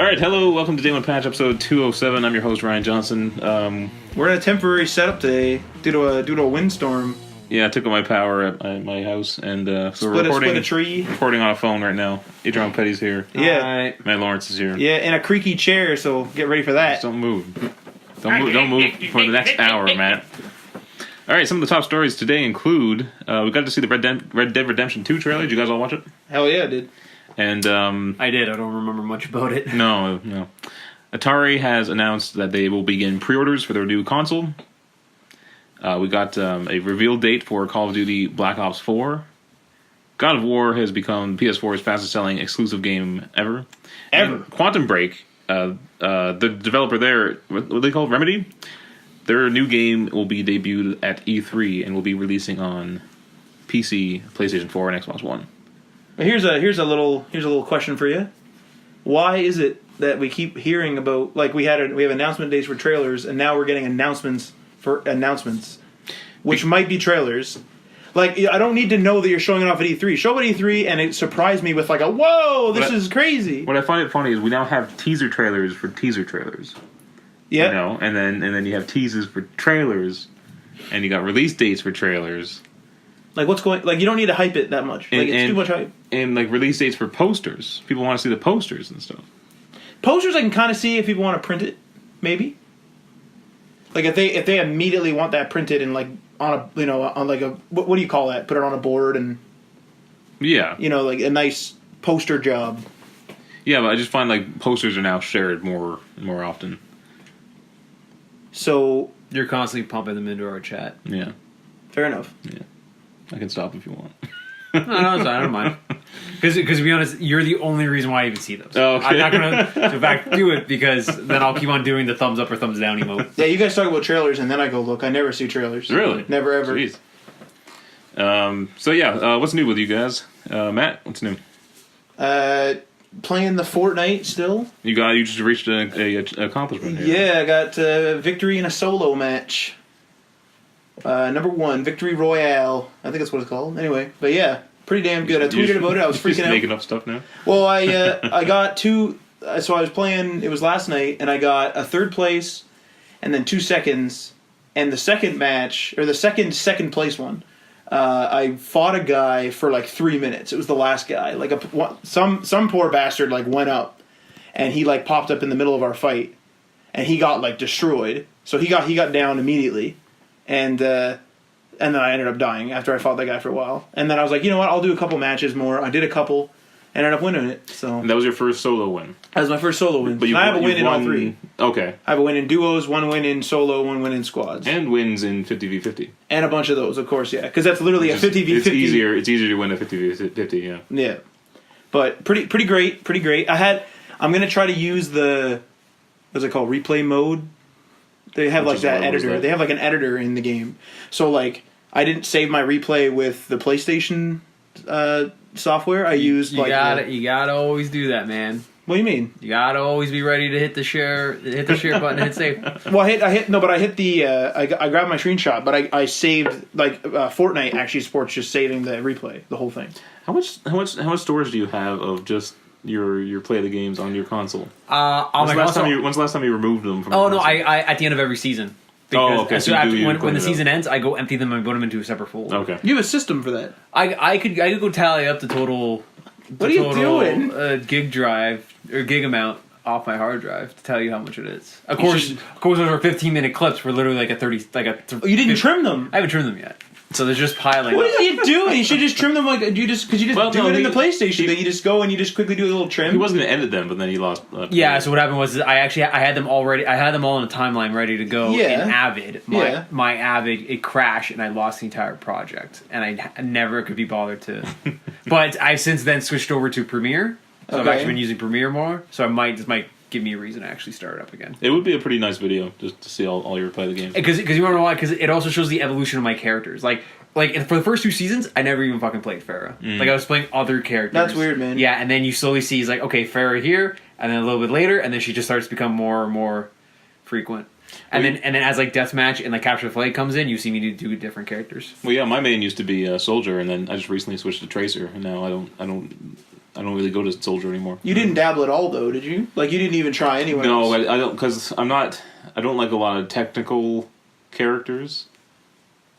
All right, hello, welcome to Day One Patch, episode 207. I'm your host, Ryan Johnson. We're in a temporary setup today due to a windstorm. Yeah, I took out my power at my house, and so we're split a tree. Recording on a phone right now. Adrian Petty's here. Yeah. Matt Lawrence is here. Yeah, in a creaky chair, so get ready for that. Just don't move. Don't move for the next hour, Matt. All right, some of the top stories today include, we got to see the Red Dead Redemption 2 trailer. Did you guys all watch it? Hell yeah, I did. And I did. I don't remember much about it. No. Atari has announced that they will begin pre-orders for their new console. We got a reveal date for Call of Duty Black Ops 4. God of War has become PS4's fastest-selling exclusive game ever. And Quantum Break, the developer there, what do they call it, Remedy? Their new game will be debuted at E3 and will be releasing on PC, PlayStation 4, and Xbox One. Here's a little question for you. Why is it that we keep hearing about, like, we have announcement days for trailers, and now we're getting announcements for announcements, which might be trailers? Like, I don't need to know that you're showing it off at E3. Show it at E3, and it surprised me with like a whoa, this is crazy. What I find it funny is we now have teaser trailers for teaser trailers. Yeah, you know, and then you have teasers for trailers, and you got release dates for trailers. Like, what's going? Like, you don't need to hype it that much. Like, it's too much hype. And like release dates for posters. People want to see the posters and stuff. Posters, I can kind of see if people want to print it, maybe. Like, if they immediately want that printed and like on like a what do you call that? Put it on a board and yeah, like a nice poster job. Yeah, but I just find like posters are now shared more often. So you're constantly pumping them into our chat. Yeah, fair enough. Yeah, I can stop if you want. No, I don't mind. Because to be honest, you're the only reason why I even see those. Oh, okay. I'm not going to do it because then I'll keep on doing the thumbs up or thumbs down emote. Yeah, you guys talk about trailers and then I go look. I never see trailers. Really? Never ever. Jeez. So yeah, what's new with you guys? Matt, what's new? Playing the Fortnite still. You just reached a accomplishment here. Yeah, I got victory in a solo match. Number 1, Victory Royale. I think that's what it's called. Anyway, but yeah, pretty damn good. I tweeted about it. I was freaking out. Making up stuff now. Well, I got 2. So I was playing. It was last night, and I got a 3rd place, and then 2 seconds. And the second match, or the second place one, I fought a guy for like 3 minutes. It was the last guy. Like some poor bastard like went up, and he like popped up in the middle of our fight, and he got like destroyed. So he got down immediately. And then I ended up dying after I fought that guy for a while. And then I was like, you know what? I'll do a couple matches more. I did a couple, and ended up winning it. So and that was your first solo win. That was my first solo win. But I have a win in all 3. Okay. I have a win in duos, 1 win in solo, 1 win in squads, and wins in 50v50. And a bunch of those, of course, yeah, because that's literally a 50v50. It's easier to win a 50v50, yeah. Yeah, but pretty great. I'm gonna try to use the what's it called, replay mode. They have like that editor. They have like an editor in the game. So like I didn't save my replay with the PlayStation software. I used you gotta always do that, man. What do you mean? You gotta always be ready to hit the share button and hit save. Well, I hit the I grabbed my screenshot, but I saved like Fortnite actually supports just saving the replay, the whole thing. How much storage do you have of just your play of the games on your console? When's the last time you removed them from your console? I at the end of every season. Okay. So when the season ends, I go empty them and put them into a separate folder. Okay. You have a system for that. I could go tally up the total. What are you doing? Gig drive or gig amount off my hard drive to tell you how much it is. Of course, those are 15-minute clips for literally like a 30 you didn't trim them. I haven't trimmed them yet. So they're just piling. What are you doing? You should just trim them because you just do it in the PlayStation. That you just go and you just quickly do a little trim. He wasn't going to edit them, but then he lost. Yeah. So what happened was I had them already. I had them all in a timeline ready to go. Yeah. In Avid, my Avid, it crashed and I lost the entire project and I never could be bothered to. But I've since then switched over to Premiere. So I've actually been using Premiere more. So this might give me a reason to actually start it up again. It would be a pretty nice video just to see all your play the game. Because you want to know why? Because it also shows the evolution of my characters. Like for the first 2 seasons, I never even fucking played Farrah. Like I was playing other characters. That's weird, man. Yeah, and then you slowly see he's like, okay, Farrah here, and then a little bit later, and then she just starts to become more and more frequent. And then as like deathmatch and like capture the flag comes in, you see me do different characters. Well, yeah, my main used to be Soldier, and then I just recently switched to Tracer, and now I don't I don't really go to soldier anymore. You didn't dabble at all, though, did you? Like, you didn't even try anywhere No, else? I don't, because I don't like a lot of technical characters.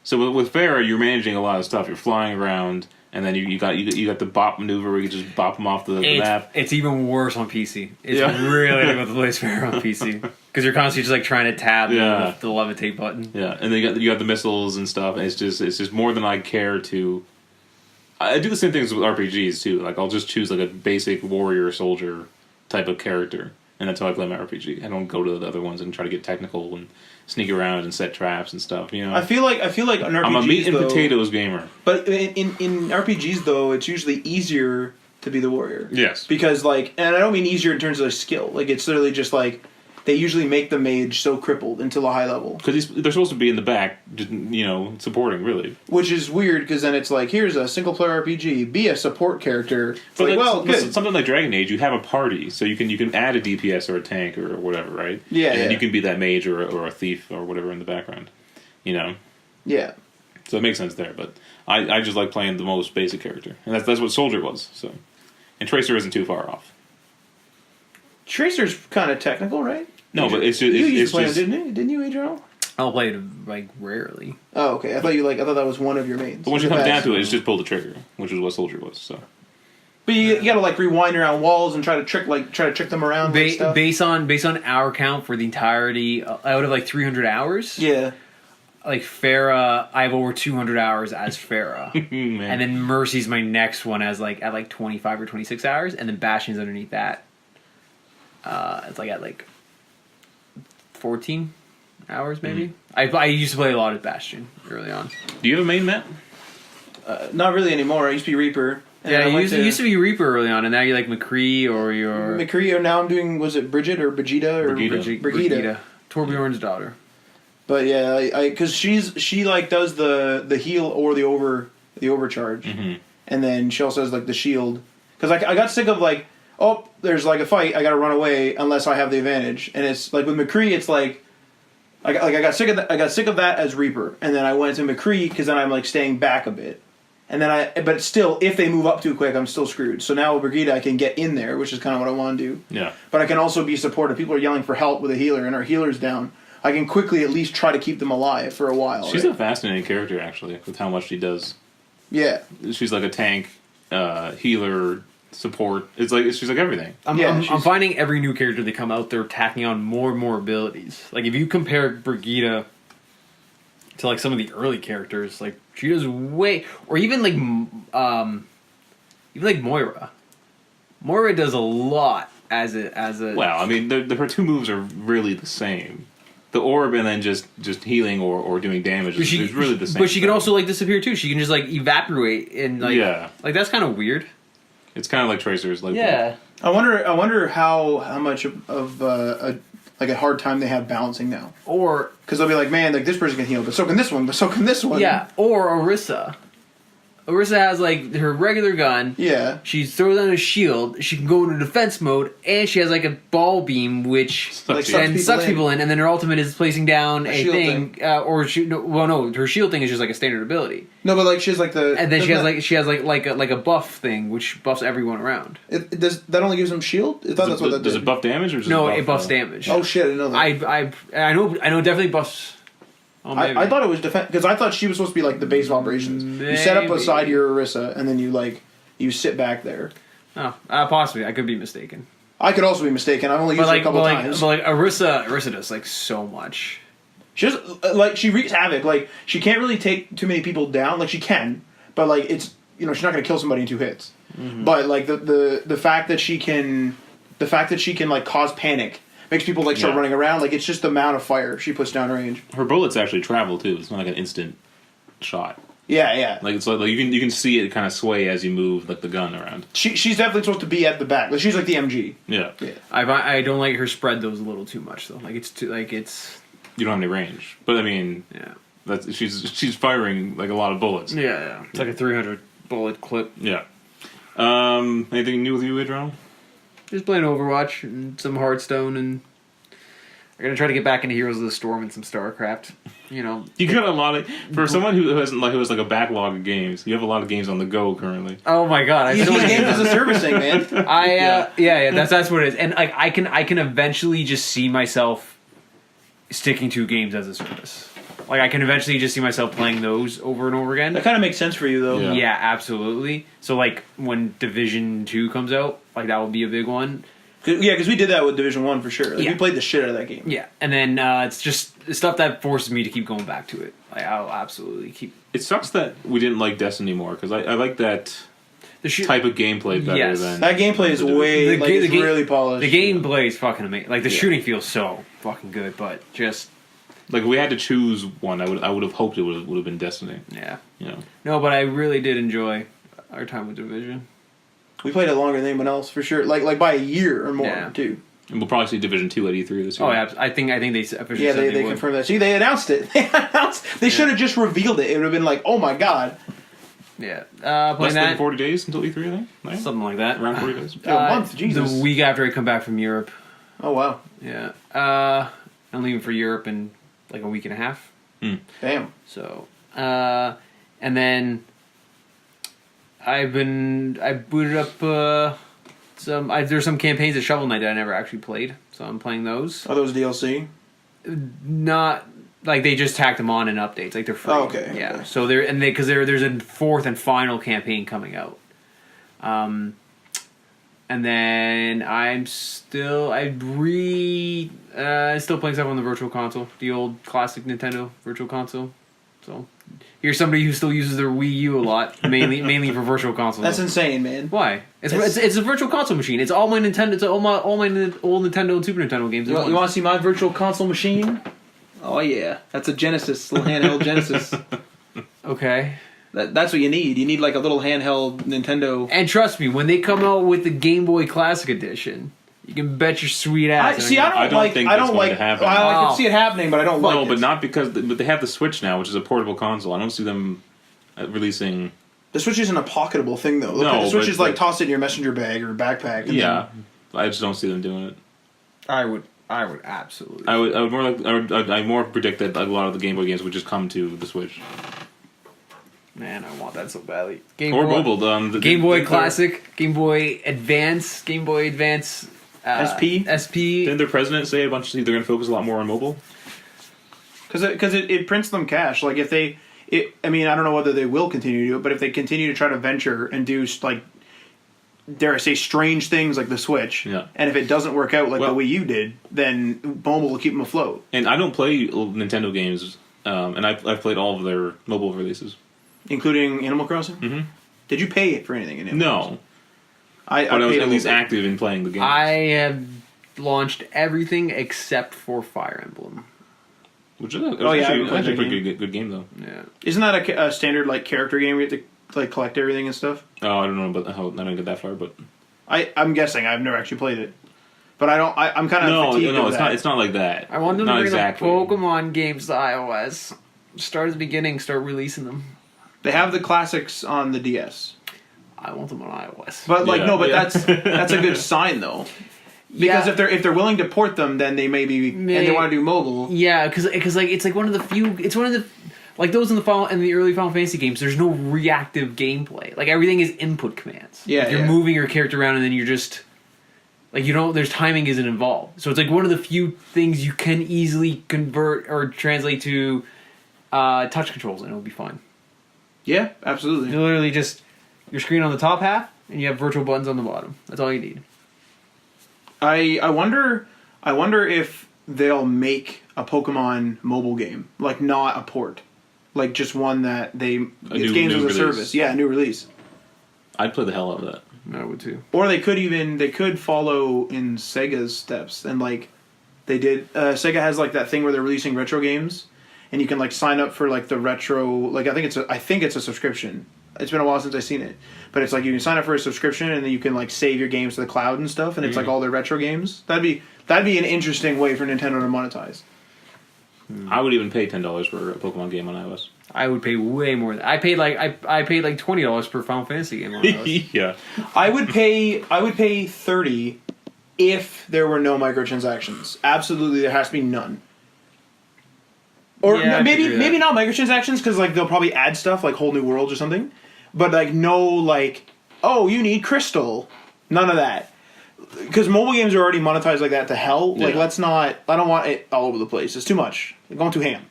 So with Farah, you're managing a lot of stuff. You're flying around, and then you got the bop maneuver where you can just bop them off the map. It's even worse on PC. It's really difficult to play Spare on PC because you're constantly just like trying to tab the levitate button. Yeah, and then you got the missiles and stuff. And it's just more than I care to. I do the same things with RPGs too. Like I'll just choose like a basic warrior soldier type of character, and that's how I play my RPG. I don't go to the other ones and try to get technical and sneak around and set traps and stuff. You know, I feel like an RPG. I'm a meat and potatoes gamer. But in RPGs though, it's usually easier to be the warrior. Yes, because like, and I don't mean easier in terms of skill. Like it's literally just like they usually make the mage so crippled until a high level because they're supposed to be in the back, you know, supporting really. Which is weird because then it's like, here's a single player RPG, be a support character. It's but like, well, good. Something like Dragon Age, you have a party, so you can add a DPS or a tank or whatever, right? Yeah, and then you can be that mage or a thief or whatever in the background, you know. Yeah. So it makes sense there, but I just like playing the most basic character, and that's what Soldier was. So, and Tracer isn't too far off. Tracer's kind of technical, right? No, but it's just you used to play just, him, didn't you? Didn't you, Adriel? I'll play it like rarely. Oh, okay. I thought that was one of your mains. But once you come down to it, it's just pull the trigger, which is what Soldier was. So, but you gotta like rewind around walls and try to trick them around. And stuff. Based on our count for the entirety out of like 300 hours. Yeah. Like Farah, I have over 200 hours as Farah, and then Mercy's my next one as like at like 25 or 26 hours, and then Bastion's underneath that. It's like at like 14 hours maybe. I used to play a lot of Bastion early on. Do you have a main, Matt? Not really anymore. I used to be Reaper. Yeah, you used to be Reaper early on, and now you're like McCree or you're McCree. Or now I'm doing, was it Bridget or Brigida or Brigida, Torbjorn's daughter. But yeah, because she like does the heal or the overcharge, and then she also has like the shield. Because I got sick of like, oh, there's like a fight, I gotta run away unless I have the advantage, and it's like with McCree, it's like. I got sick of that as Reaper, and then I went to McCree because then I'm like staying back a bit, and then but still, if they move up too quick, I'm still screwed. So now with Brigida, I can get in there, which is kind of what I want to do. Yeah. But I can also be supportive. People are yelling for help with a healer, and our healer's down. I can quickly at least try to keep them alive for a while. She's a fascinating character, actually, with how much she does. Yeah. She's like a tank, healer, support. She's like everything. I'm finding every new character they come out, they're tacking on more and more abilities. Like if you compare Brigida to like some of the early characters, like she does way, or even like Moira. Moira does a lot as a. Well, I mean, her two moves are really the same. The orb and then just healing or doing damage is really the same. But she can also like disappear too. She can just like evaporate and like like that's kind of weird. It's kind of like Tracers, like yeah. I wonder how much of a hard time they have balancing now. Or because they'll be like, man, like this person can heal, but so can this one, but so can this one. Yeah. Or Orisa. Orisa has like her regular gun. Yeah. She throws on a shield. She can go into defense mode, and she has like a ball beam which sucks people in. And then her ultimate is placing down a thing. Her shield thing is just like a standard ability. No, but like she has like the. And then she has like a buff thing which buffs everyone around. It does that only gives them shield? I thought that's what that does it buff damage or does it buffs damage? Oh shit! I didn't know that. I know it definitely buffs. Oh, I thought it was defense because I thought she was supposed to be like the base of operations. Maybe. You set up beside your Orisa and then you sit back there. Oh, possibly I could be mistaken. I could also be mistaken. I've only used it a couple times. But like Orisa does like so much. She does she wreaks havoc. Like she can't really take too many people down. Like she can, but like it's she's not going to kill somebody in 2 hits. Mm-hmm. But like the fact that she can like cause panic. Makes people like start running around. Like it's just the amount of fire she puts down range. Her bullets actually travel too. It's not like an instant shot. Yeah. Like it's like you can see it kind of sway as you move like the gun around. She's definitely supposed to be at the back. Like she's like the MG. Yeah. I don't like her spread those a little too much though. Like it's you don't have any range. But I mean she's firing like a lot of bullets. Yeah. It's like a 300 bullet clip. Yeah. Anything new with you, Adrian? Just playing Overwatch and some Hearthstone, and I'm gonna try to get back into Heroes of the Storm and some StarCraft. You got a lot of for someone who has like a backlog of games. You have a lot of games on the go currently. Oh my god, I These still games as a service thing, man. yeah, that's what it is. And like I can eventually just see myself sticking to games as a service. Like I can eventually just see myself playing those over and over again. That kind of makes sense for you, though. Yeah, absolutely. So like when Division 2 comes out, like that will be a big one. Yeah, because we did that with Division 1 for sure. Like, Yeah. we played the shit out of that game. Yeah, and then it's just stuff that forces me to keep going back to it. Like I'll absolutely keep. It sucks that we didn't like Destiny more because I like that The type of gameplay better Yes. than That gameplay is way, it's really polished. The gameplay is fucking amazing. Like the shooting feels so fucking good, but just like if we had to choose one. I would have hoped it would have been Destiny. yeah. You know, No, but I really did enjoy our time with Division. We played it longer than anyone else, for sure. Like by a year or more, Yeah. too. and we'll probably see Division 2 at E3 this year. Oh yeah, I think they officially Yeah, said they would. confirmed that. See, they announced it. They should have just revealed it. It would have been like, oh my god. Yeah, Less playing than that 40 days until E3, I think. Right? something like that. Around 40 days. A month, Jesus. The week after I come back from Europe. Oh, wow. Yeah, I'm leaving for Europe in like a week and a half. Damn. So, and then I booted up there's some campaigns at Shovel Knight that I never actually played, so I'm playing those. Are those DLC? Not like they just tacked them on in updates, like they're free. Oh, okay, Yeah. okay. So there's a fourth and final campaign coming out. And then I'm still playing stuff on the Virtual Console, the old classic Nintendo Virtual Console. So here's somebody who still uses their Wii U a lot, mainly for Virtual Console. That's insane, man. Why? It's a Virtual Console machine. It's all my Nintendo. It's all my old Nintendo and Super Nintendo games. You want to see my Virtual Console machine? Oh, yeah. That's a Genesis, little handheld Genesis. Okay. That's what you need. You need like a little handheld Nintendo. And trust me, when they come out with the Game Boy Classic Edition, you can bet your sweet ass. I don't think that's going to happen. I can see it happening, but I don't like it. No, but not because but they have the Switch now, which is a portable console. I don't see them releasing. The Switch isn't a pocketable thing, though. No, the Switch but- is like toss it in your messenger bag or backpack. And Yeah, I just don't see them doing it. I would absolutely. I would more predict that a lot of the Game Boy games would just come to the Switch Man, I want that so badly. or mobile. Game Boy Classic, Game Boy Advance, SP? SP. Didn't their president say a bunch of they're going to focus a lot more on mobile? Because it prints them cash. Like if they, I mean, I don't know whether they will continue to do it, but if they continue to try to venture and do like, dare I say, strange things like the Switch, Yeah. and if it doesn't work out like Well- the Wii U did, then mobile will keep them afloat, And I don't play Nintendo games, and I've played all of their mobile releases. including Animal Crossing. Mhm. Did you pay it for anything in Animal Crossing? No, I but I was paid a at least little bit. active in playing the game. I have launched everything except for Fire Emblem. Which is actually, Oh, yeah, actually I a pretty good game though. Yeah. Isn't that a standard like character game where you have to like collect everything and stuff? Oh, I don't know about how I don't get that far, but I'm guessing. I've never actually played it, but I don't. I'm kind of fatigued of it's that. not. It's not like that. I want them not to bring exactly. the Pokemon games to iOS. Start at the beginning, start releasing them. They have the classics on the DS, I want them on iOS. but like Yeah, no, but yeah. that's a good sign though. Because Yeah. if they're willing to port them, then they and they want to do mobile. Yeah, because like it's like one of the few. It's one of the like those in the early Final Fantasy games. There's no reactive gameplay. Like everything is input commands. Yeah, Like, you're yeah. moving your character around and then you're just like there's timing isn't involved. So it's like one of the few things you can easily convert or translate to touch controls and it'll be fine. Yeah, absolutely. You literally just your screen on the top half and you have virtual buttons on the bottom. That's all you need. I wonder if they'll make a Pokemon mobile game, like not a port, like just one that it's new games as a release. service. Yeah, a new release. I'd play the hell out of that. I would too. Or they could follow in Sega's steps and like they did. Sega has like that thing where they're releasing retro games, and you can like sign up for like the retro. Like I think it's a subscription. It's been a while since I've seen it, but it's like you can sign up for a subscription and then you can like save your games to the cloud and stuff, and it's like all their retro games. That'd be an interesting way for Nintendo to monetize. I would even pay $10 for a Pokemon game on iOS. I would pay way more. I paid like $20 per Final Fantasy game on iOS. Yeah, I would pay $30 if there were no microtransactions. Absolutely, there has to be none. Or Yeah, I could do that. maybe not microtransactions, because like they'll probably add stuff like whole new worlds or something, but like no like, oh, you need crystal, none of that, because mobile games are already monetized like that to hell. Like, Yeah. let's not. I don't want it all over the place. It's too much. They're going too ham.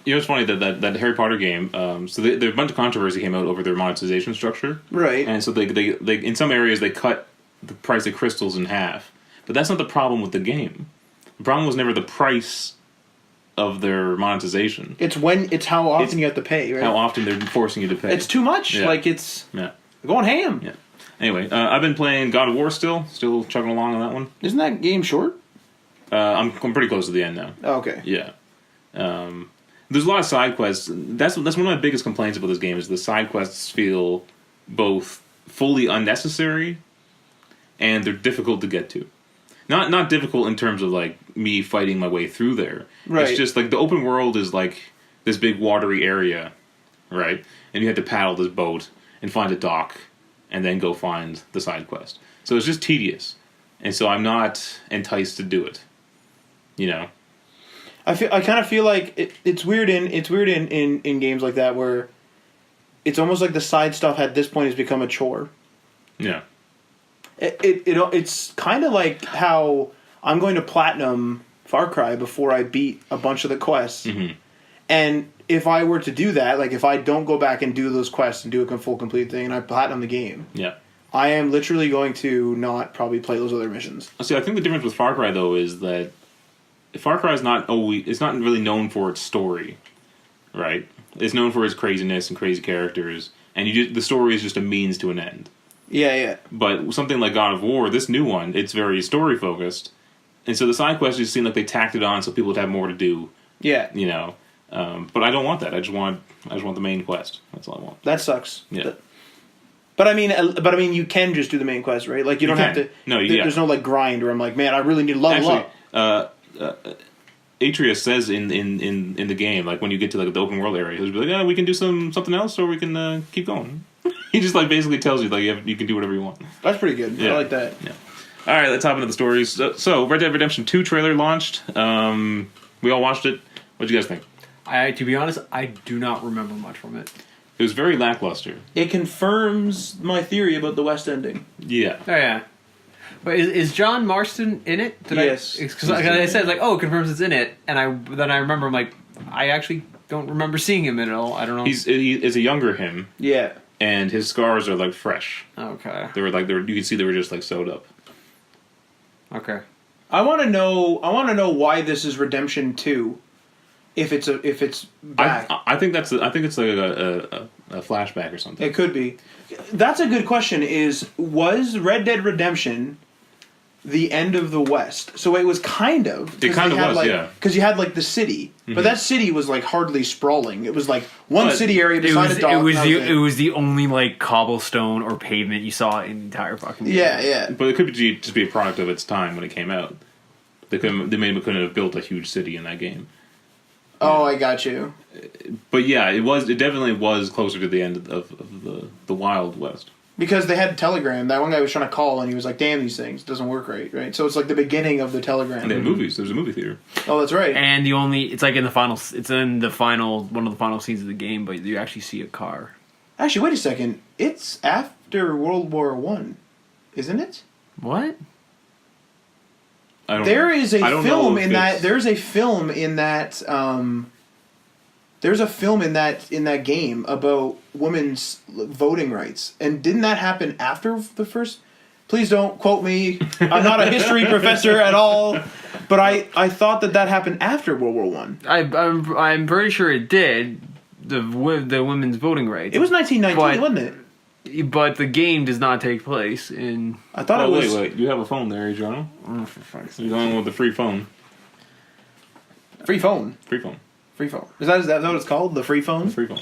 You know, it's funny that Harry Potter game. So there a bunch of controversy came out over their monetization structure, Right. and so they in some areas they cut the price of crystals in half. But that's not the problem with the game. The problem was never the price of their monetization. It's how often you have to pay. Right. How often they're forcing you to pay. It's too much. Yeah. Like it's Yeah. going ham. Yeah. Anyway, I've been playing God of War still chugging along on that one. Isn't that game short? I'm pretty close to the end now. Oh, okay. Yeah. There's a lot of side quests. That's one of my biggest complaints about this game is the side quests feel both fully unnecessary and they're difficult to get to. Not difficult in terms of like me fighting my way through there. Right. It's just like the open world is like this big watery area, right? And you have to paddle this boat and find a dock and then go find the side quest. So it's just tedious. And so I'm not enticed to do it. You know? I kind of feel like it's weird in games like that where it's almost like the side stuff at this point has become a chore. Yeah. It's kind of like how I'm going to platinum Far Cry before I beat a bunch of the quests. Mm-hmm. And if I were to do that, like if I don't go back and do those quests and do a full complete thing and I platinum the game, Yeah. I am literally going to not probably play those other missions. See, I think the difference with Far Cry though is that Far Cry is not it's not really known for its story, right? It's known for its craziness and crazy characters, and the story is just a means to an end. Yeah. But something like God of War, this new one, it's very story focused, and so the side quests just seem like they tacked it on so people would have more to do. Yeah. You know, but I don't want that. I just want the main quest. That's all I want. That sucks. Yeah. But I mean, you can just do the main quest, right? Like you don't have to. No, there's no like grind where I'm like, man, I really need to level up. Atreus says in the game, like when you get to like the open world area, he'll be like, "Yeah, we can do something else, or we can keep going." He just like basically tells you like you can do whatever you want. That's pretty good. Yeah. I like that. Yeah. All right, let's hop into the stories. So Red Dead Redemption 2 trailer launched. We all watched it. What did you guys think? To be honest, I do not remember much from it. It was very lackluster. It confirms my theory about the West ending. Yeah. Oh yeah. But is John Marston in it? Yes. Because I said like, oh, it confirms it's in it, and then I remember I'm like, I actually don't remember seeing him in it all. I don't know. He is a younger him, Yeah. and his scars are like fresh. Okay. You could see they were just like sewed up. Okay. I want to know why this is Redemption 2. If it's back. I think it's like a flashback or something. It could be. That's a good question. Was Red Dead Redemption the end of the West? So it was kind of. It kind of was, like, yeah. Because you had like the city, but that city was like hardly sprawling. It was like one But city area beside a dock. It was the only like cobblestone or pavement you saw in the entire fucking game. Yeah. But it could just be a product of its time when it came out. They maybe couldn't have built a huge city in that game. Oh, I got you. But yeah, it definitely was closer to the end of the Wild West. Because they had Telegram. That one guy was trying to call, and he was like, "Damn, these things doesn't work right." So it's like the beginning of the Telegram. And they had movies. There was a movie theater. Oh, that's right. And it's like one of the final scenes of the game, but you actually see a car. Actually, wait a second. It's after World War One, isn't it? What? There is a film in that. There's There's a film in that. There's a film in that game about women's voting rights, and didn't that happen after the first? Please don't quote me. I'm not a history professor at all, but I thought that happened after World War One. I'm pretty sure it did. The women's voting rights. It was 1919, wasn't it? But the game does not take place in. I thought it was. Wait. You have a phone there, Adriano? Oh, for fuck's sake. You're going with the free phone. Free phone. Free phone. Free phone. Is that what it's called? The free phone? Free phone.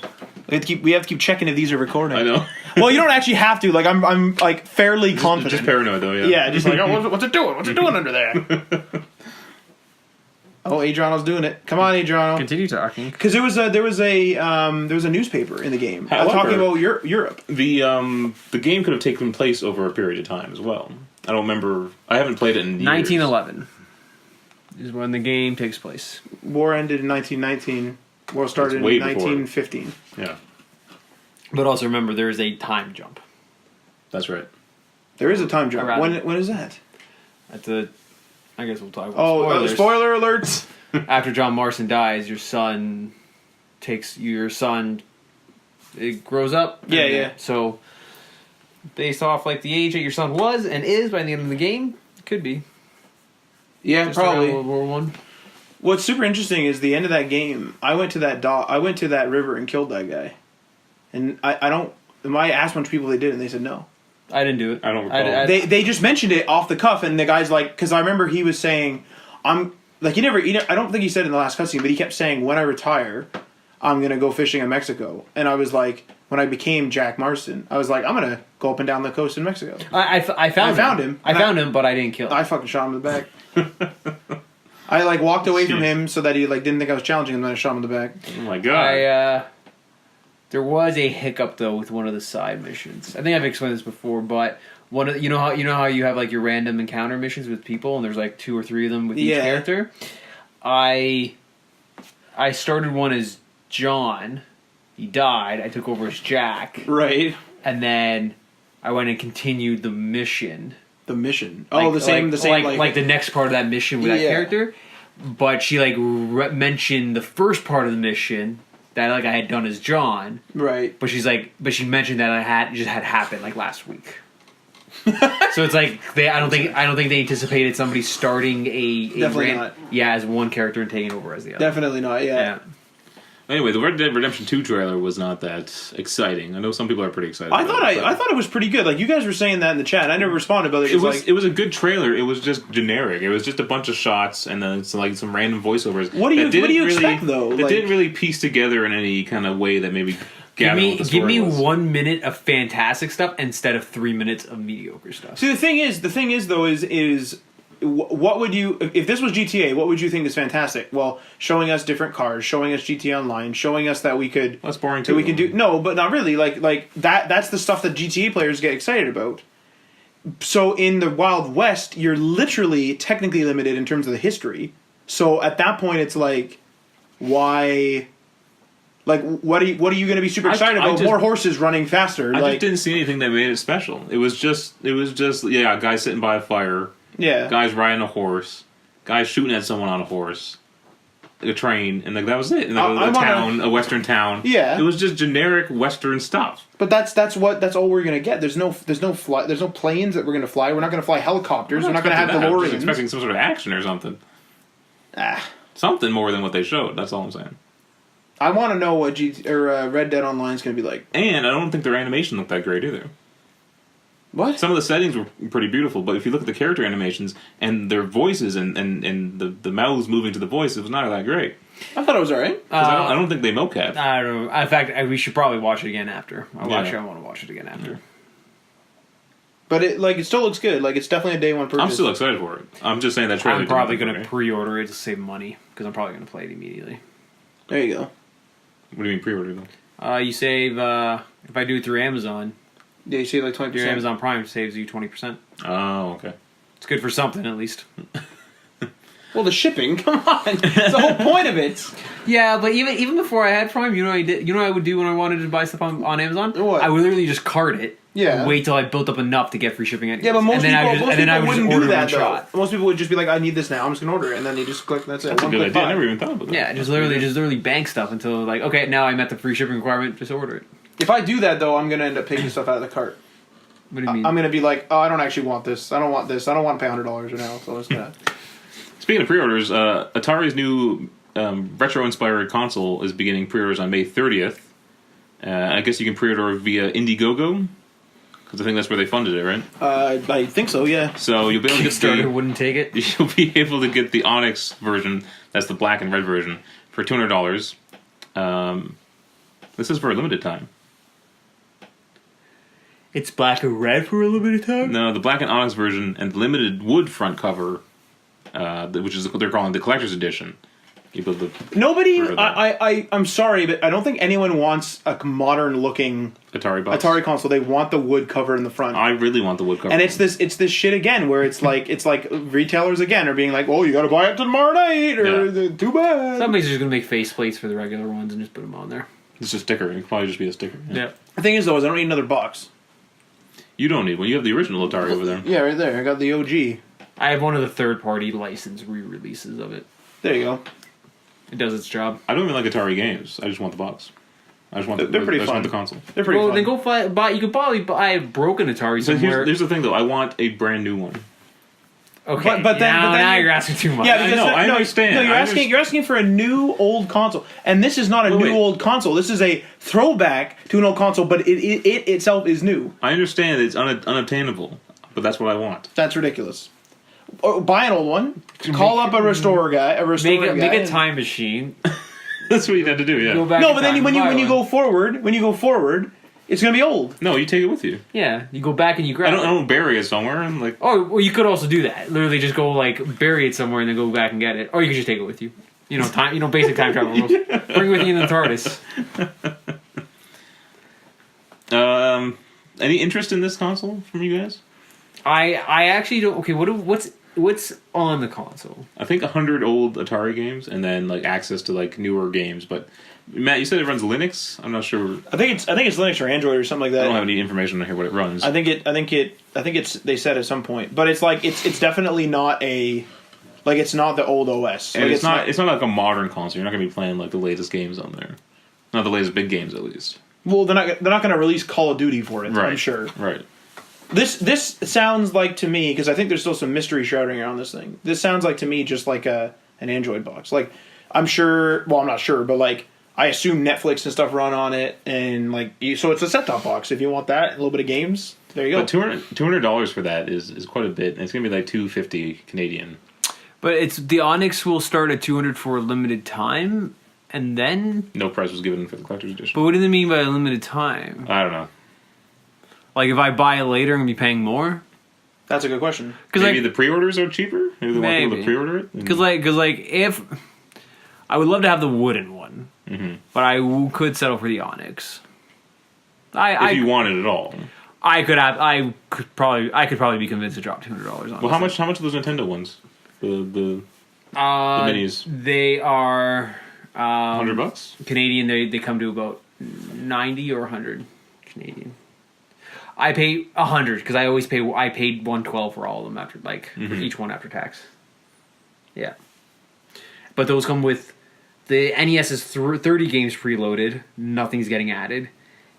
We have to keep checking if these are recording. I know. Well, you don't actually have to. Like I'm like fairly confident. Just paranoid though, yeah. Yeah, just like, oh, what's it doing? What's it doing under there? Oh, Adriano's doing it. Come on, Adriano. Continue talking. Because there was a newspaper in the game However, talking about Europe. The game could have taken place over a period of time as well. I don't remember. I haven't played it in years. 1911 is when the game takes place. War ended in 1919. War started in way before. 1915. Yeah, But also remember, there is a time jump. that's right. There is a time jump. Around- When is that? At the, I guess we'll talk about Oh, spoilers. spoiler alerts! After John Marston dies, your son it grows up. Yeah, and yeah. So, based off like the age that your son was and is by the end of the game, it could be. Yeah, Just around probably. World War One. What's super interesting is the end of that game. I went to that river and killed that guy, and I asked a bunch of people if they did, and they said no. I didn't do it. I don't recall. They just mentioned it off the cuff, and the guy's like, because I remember he was saying, I'm like he never. I don't think he said it in the last cutscene, but he kept saying, when I retire, I'm gonna go fishing in Mexico, and I was like, when I became Jack Marston, I was like, I'm gonna go up and down the coast in Mexico. I found him. I found him, but I didn't kill him. I fucking shot him in the back. I like walked away from him so that he like didn't think I was challenging him, and then I shot him in the back. Oh my god. There was a hiccup though with one of the side missions. I think I've explained this before, but one of you know how you have like your random encounter missions with people, and there's like 2 or 3 of them with each character. I started one as John. He died. I took over as Jack. Right. And then I went and continued the mission. The mission. Like, the same. Like the next part of that mission with that character. But she like mentioned the first part of the mission that like I had done as John. Right. But she mentioned that it just had happened like last week. So it's like I don't think they anticipated somebody starting Definitely not. as one character and taking over as the other. Definitely not. Yeah. Anyway, the Red Dead Redemption 2 trailer was not that exciting. I know some people are pretty excited. I thought it was pretty good. Like you guys were saying that in the chat. I never responded, but it was a good trailer. It was just generic. It was just a bunch of shots and then like some random voiceovers. What do you expect though? That didn't really piece together in any kind of way that maybe. Give me 1 minute of fantastic stuff instead of 3 minutes of mediocre stuff. See, the thing is though, is what would you, if this was GTA, what would you think is fantastic? Well, showing us different cars, showing us GTA Online, showing us that we could. That's boring too. That we can do no, but not really. Like that. That's the stuff that GTA players get excited about. So in the Wild West, you're literally technically limited in terms of the history. So at that point, it's like, why? Like, what are you going to be super excited about? More horses running faster. I just didn't see anything that made it special. It was just guys sitting by a fire. Yeah. Guys riding a horse. Guys shooting at someone on a horse. A train, and that was it. And a western town. Yeah. It was just generic western stuff. But that's all we're gonna get. There's no planes that we're gonna fly. We're not gonna fly helicopters. We're not gonna have DeLoreans. I'm just expecting some sort of action or something. Something more than what they showed. That's all I'm saying. I want to know what Red Dead Online is going to be like. And I don't think their animation looked that great either. What? Some of the settings were pretty beautiful, but if you look at the character animations and their voices and the mouths moving to the voice, it was not that great. I thought it was alright. I don't think they mocap. I don't know. In fact, we should probably watch it again after. I want to watch it again after. But it still looks good. Like, it's definitely a day one purchase. I'm still excited for it. I'm just saying that trailer. I'm probably going to pre-order it to save money because I'm probably going to play it immediately. There you go. What do you mean pre-order though? You save if I do it through Amazon. Yeah, you save like 20%. Your Amazon Prime saves you 20%. Oh, okay. It's good for something at least. Well, the shipping, come on, it's the whole point of it. Yeah, but even before I had Prime, you know what I did? You know what I would do when I wanted to buy stuff on Amazon? What? I would literally just cart it. Yeah. And wait till I built up enough to get free shipping. Yeah, but most people wouldn't do that though. Shot. Most people would just be like, "I need this now. I'm just gonna order it," and then you just click. That's it. That's a good idea. I never even thought about that. Yeah, just literally bank stuff until like, okay, now I met the free shipping requirement. Just order it. If I do that though, I'm gonna end up picking stuff out of the cart. What do you mean? I'm gonna be like, "Oh, I don't actually want this. I don't want this. I don't want to pay $100 right now." So I'm just gonna. Speaking of pre-orders, Atari's new retro-inspired console is beginning pre-orders on May 30th. I guess you can pre-order via Indiegogo, because I think that's where they funded it, right? I think so, yeah. So you'll be able to get Kickstarter wouldn't take it. You'll be able to get the Onyx version, that's the black and red version, for $200. This is for a limited time. It's black and red for a limited time? No, the black and Onyx version and the limited wood front cover, which is what they're calling the collector's edition, You build the Nobody. Further. I'm sorry, but I don't think anyone wants a modern looking Atari box. Atari console. They want the wood cover in the front. I really want the wood cover. And it's this shit again, where it's like retailers again are being like, "Oh, you got to buy it tomorrow night," or "Too bad." Somebody's just gonna make faceplates for the regular ones and just put them on there. It's a sticker. It could probably just be a sticker. Yeah. The thing is, though, is I don't need another box. You don't need one. You have the original Atari over there. Yeah, right there. I got the OG. I have one of the third-party licensed re-releases of it. There you go. It does its job. I don't even like Atari games. I just want the box. I just want They're pretty I just fun. want the console. They're pretty fun. Then go buy. You could probably buy a broken Atari So somewhere. here's the thing, though. I want a brand new one. Okay, But then- now you're asking too much. Yeah, because I understand. No, I you're asking for a new old console, and this is not a new old console. This is a throwback to an old console, but it itself is new. I understand it's unobtainable, but that's what I want. That's ridiculous. Or buy an old one. Call up a restorer guy. Make a time machine. That's what you had to do, yeah. Go back No, in but then time when and buy you one. go forward, it's gonna be old. No, you take it with you. Yeah, you go back and you grab I it. don't bury it somewhere. And like, Oh, well, you could also do that. Literally, just go like bury it somewhere and then go back and get it, or you could just take it with you. You know, time. You know, basic time travel rules. Bring it with you in the TARDIS. any interest in this console from you guys? I actually don't. Okay, what's on the console? I think 100 old Atari games, and then like access to like newer games. But Matt, you said it runs Linux. I'm not sure. I think it's Linux or Android or something like that. I don't have any information on here what it runs. I think it's they said at some point, but it's like it's definitely not a like it's not the old OS. And Like, it's not like a modern console. You're not going to be playing like the latest games on there. Not the latest big games, at least. Well, they're not going to release Call of Duty for it. Right. I'm sure. Right. This sounds like to me, because I think there's still some mystery shrouding around this thing. This sounds like to me just like an Android box. Like I'm sure. Well, I'm not sure, but like I assume Netflix and stuff run on it, and like so it's a set-top box. If you want that, a little bit of games, there you go. But $200 for that is quite a bit. And it's going to be like $250 Canadian. But it's the Onyx will start at $200 for a limited time, and then. No price was given for the collector's edition. But what do they mean by a limited time? I don't know. Like if I buy it later, I'm gonna be paying more. That's a good question. Maybe like, the pre-orders are cheaper. Maybe they want people to pre-order it. Because like if I would love to have the wooden one, but I could settle for the Onyx. If you want it at all. I could probably be convinced to drop $200 on. Well, how much are those Nintendo ones? The minis. They are $100. Canadian. They come to about 90 or 100 Canadian. I pay 100 because I paid $112 for all of them after for each one after tax. Yeah, but those come with the NES is 30 games preloaded. Nothing's getting added.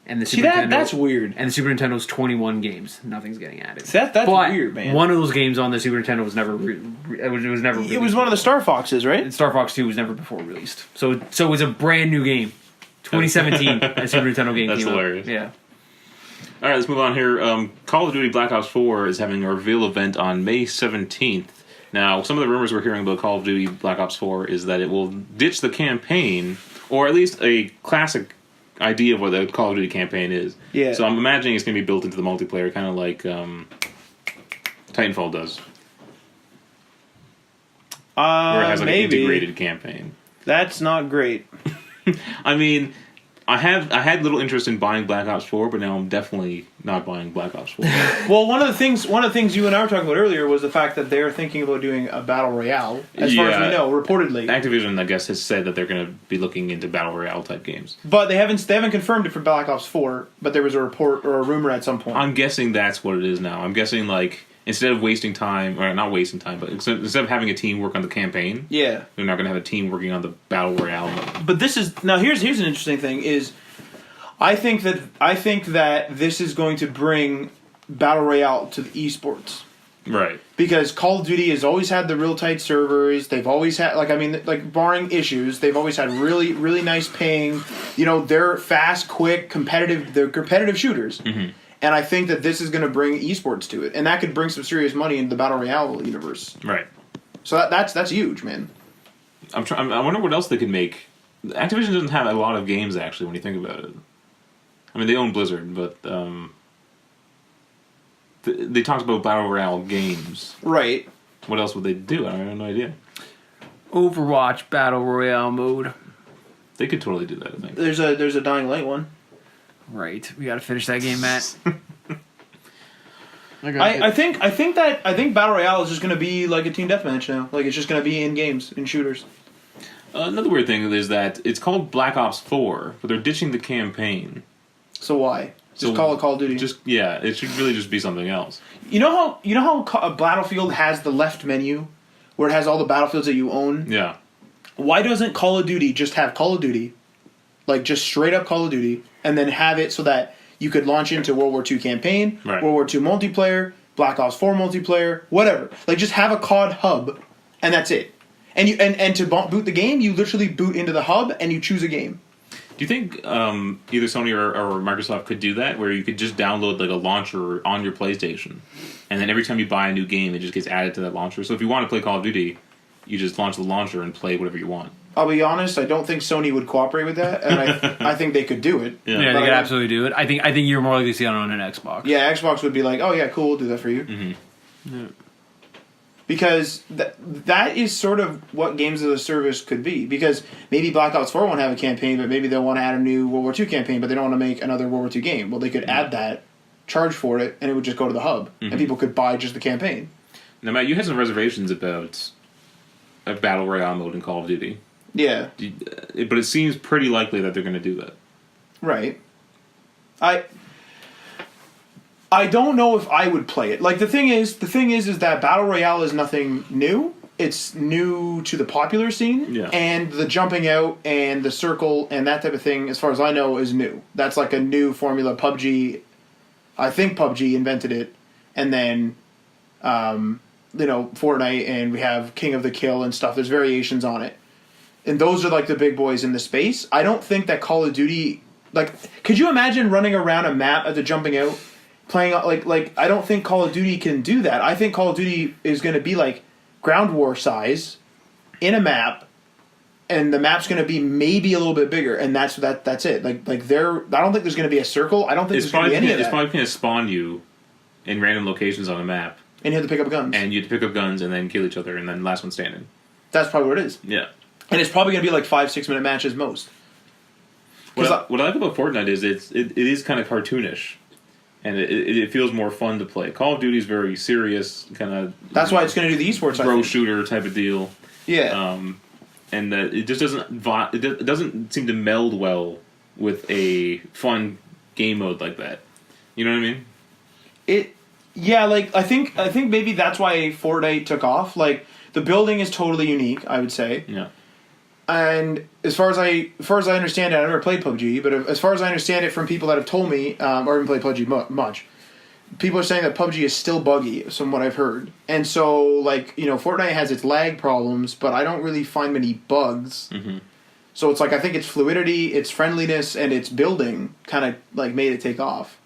And the Super Nintendo, that's weird. And the Super Nintendo's 21 games. Nothing's getting added. That's but weird, man. One of those games on the Super Nintendo was never. It was never. It was one of the Star Foxes, right? And Star Fox 2 was never before released. So it was a brand new game. 2017, a Super Nintendo game. That's came hilarious. Out. Yeah. All right, let's move on here. Call of Duty Black Ops 4 is having a reveal event on May 17th. Now, some of the rumors we're hearing about Call of Duty Black Ops 4 is that it will ditch the campaign, or at least a classic idea of what the Call of Duty campaign is. Yeah. So I'm imagining it's going to be built into the multiplayer, kind of like Titanfall does, where it has like an integrated campampagn. That's not great. I mean, I had little interest in buying Black Ops 4, but now I'm definitely not buying Black Ops 4. Well, one of the things you and I were talking about earlier was the fact that they're thinking about doing a battle royale. As far as we know, reportedly. Activision, I guess, has said that they're going to be looking into battle royale type games. But they haven't confirmed it for Black Ops 4. But there was a report or a rumor at some point. I'm guessing that's what it is now. I'm guessing like instead of wasting time, or not wasting time, but instead of having a team work on the campaign, yeah, they're not going to have a team working on the battle royale mode. But this is now here's an interesting thing is. I think that this is going to bring battle royale to the esports, right? Because Call of Duty has always had the real tight servers. They've always had barring issues, they've always had really really nice ping. You know, they're fast, quick, competitive. They're competitive shooters, and I think that this is going to bring esports to it, and that could bring some serious money into the battle royale universe. Right. So that's huge, man. I wonder what else they could make. Activision doesn't have a lot of games actually when you think about it. I mean, they own Blizzard, but they talked about battle royale games. Right. What else would they do? I have no idea. Overwatch Battle Royale mode. They could totally do that, I think. There's a Dying Light one. Right. We got to finish that game, Matt. I think Battle Royale is just going to be like a team deathmatch now. Like it's just going to be in games, in shooters. Another weird thing is that it's called Black Ops 4, but they're ditching the campaign. So why? Just call it Call of Duty. It should really just be something else. You know how a Battlefield has the left menu, where it has all the battlefields that you own. Yeah. Why doesn't Call of Duty just have Call of Duty, like just straight up Call of Duty, and then have it so that you could launch into World War II campaign, right. World War II multiplayer, Black Ops 4 multiplayer, whatever. Like just have a COD hub, and that's it. And you and to boot the game, you literally boot into the hub and you choose a game. Do you think either Sony or Microsoft could do that, where you could just download like a launcher on your PlayStation, and then every time you buy a new game, it just gets added to that launcher? So if you want to play Call of Duty, you just launch the launcher and play whatever you want. I'll be honest, I don't think Sony would cooperate with that, and I think they could do it. Yeah, they could absolutely do it. I think you're more likely to see it on an Xbox. Yeah, Xbox would be like, oh yeah, cool, we'll do that for you. Mm-hmm. Yeah. Because that is sort of what games as a service could be. Because maybe Black Ops 4 won't have a campaign, but maybe they'll want to add a new World War II campaign, but they don't want to make another World War II game. Well, they could add that, charge for it, and it would just go to the hub, and people could buy just the campaign. Now, Matt, you had some reservations about a Battle Royale mode in Call of Duty. Yeah. But it seems pretty likely that they're going to do that. Right. I don't know if I would play it. Like the thing is that Battle Royale is nothing new. It's new to the popular scene, and the jumping out and the circle and that type of thing, as far as I know, is new. That's like a new formula. PUBG, I think PUBG invented it, and then, Fortnite, and we have King of the Kill and stuff. There's variations on it, and those are like the big boys in the space. I don't think that Call of Duty, like, could you imagine running around a map at the jumping out? Playing like I don't think Call of Duty can do that. I think Call of Duty is going to be like ground war size in a map, and the map's going to be maybe a little bit bigger, and that's it. Like I don't think there's going to be a circle. I don't think there's going to be any of that. It's probably going to spawn you in random locations on a map, and you have to pick up guns, and you have to pick up guns and then kill each other, and then last one standing. That's probably what it is. Yeah, and it's probably going to be like 5-6 minute matches most. What I like about Fortnite is it is kind of cartoonish. And it feels more fun to play. Call of Duty is very serious, kind of. That's why it's going to do the esports. Bro shooter type of deal. Yeah. And it just it doesn't seem to meld well with a fun game mode like that. You know what I mean? Yeah. Like I think maybe that's why Fortnite took off. Like the building is totally unique, I would say. Yeah. And as far as I understand it, I never played PUBG, but as far as I understand it from people that have told me, or even played PUBG much, people are saying that PUBG is still buggy, from what I've heard. And so, like, Fortnite has its lag problems, but I don't really find many bugs. Mm-hmm. So it's like, I think its fluidity, its friendliness, and its building kind of, like, made it take off.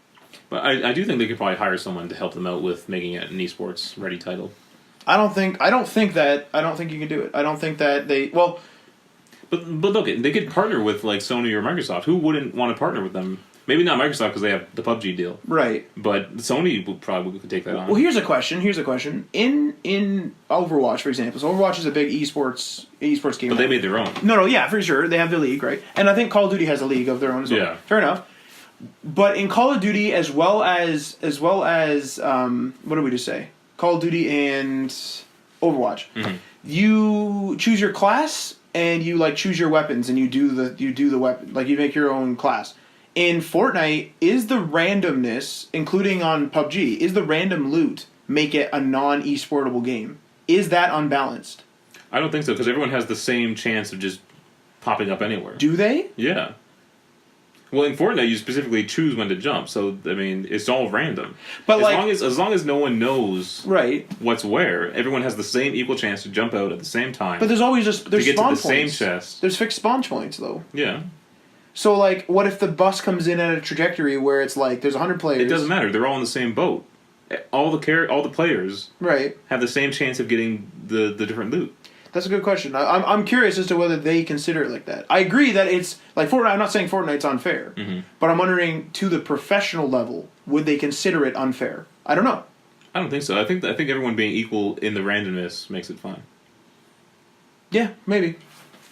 But I do think they could probably hire someone to help them out with making it an esports ready title. I don't think you can do it. I don't think that But look, they could partner with like Sony or Microsoft. Who wouldn't want to partner with them? Maybe not Microsoft because they have the PUBG deal, right? But Sony would probably could take that on. Well, here's a question. In Overwatch, for example, so Overwatch is a big esports game. But they made their own. No, yeah, for sure. They have their league, right? And I think Call of Duty has a league of their own as well. Yeah, fair enough. But in Call of Duty, as well as what did we just say? Call of Duty and Overwatch. Mm-hmm. You choose your class. And you like choose your weapons, and you do the weapon, like you make your own class. In Fortnite, is the randomness, including on PUBG, is the random loot make it a non-esportable game? Is that unbalanced? I don't think so, because everyone has the same chance of just popping up anywhere. Do they? Yeah. Well, in Fortnite, you specifically choose when to jump, so I mean, it's all random. But as long as no one knows what's where, everyone has the same equal chance to jump out at the same time. But there's always there's to get spawn to the points. Same chest. There's fixed spawn points though. Yeah. So like, what if the bus comes in at a trajectory where it's like there's 100 players? It doesn't matter. They're all in the same boat. All the players have the same chance of getting the different loot. That's a good question. I'm curious as to whether they consider it like that. I agree that it's like Fortnite. I'm not saying Fortnite's unfair, but I'm wondering to the professional level, would they consider it unfair? I don't know. I don't think so. I think everyone being equal in the randomness makes it fine. Yeah, maybe.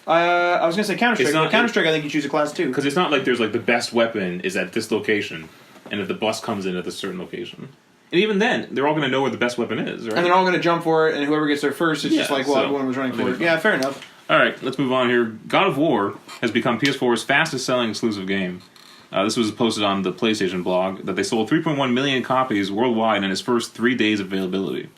I was gonna say Counter Strike. Counter Strike, I think you choose a class too. Because it's not like there's like the best weapon is at this location, and if the bus comes in at this certain location, and even then they're all going to know where the best weapon is, right? And they're all going to jump for it, and whoever gets there first is just like, well, everyone was running for it. Yeah, fair enough. All right, let's move on here. God of War has become PS4's fastest selling exclusive game. This was posted on the PlayStation blog that they sold 3.1 million copies worldwide in its first 3 days of availability.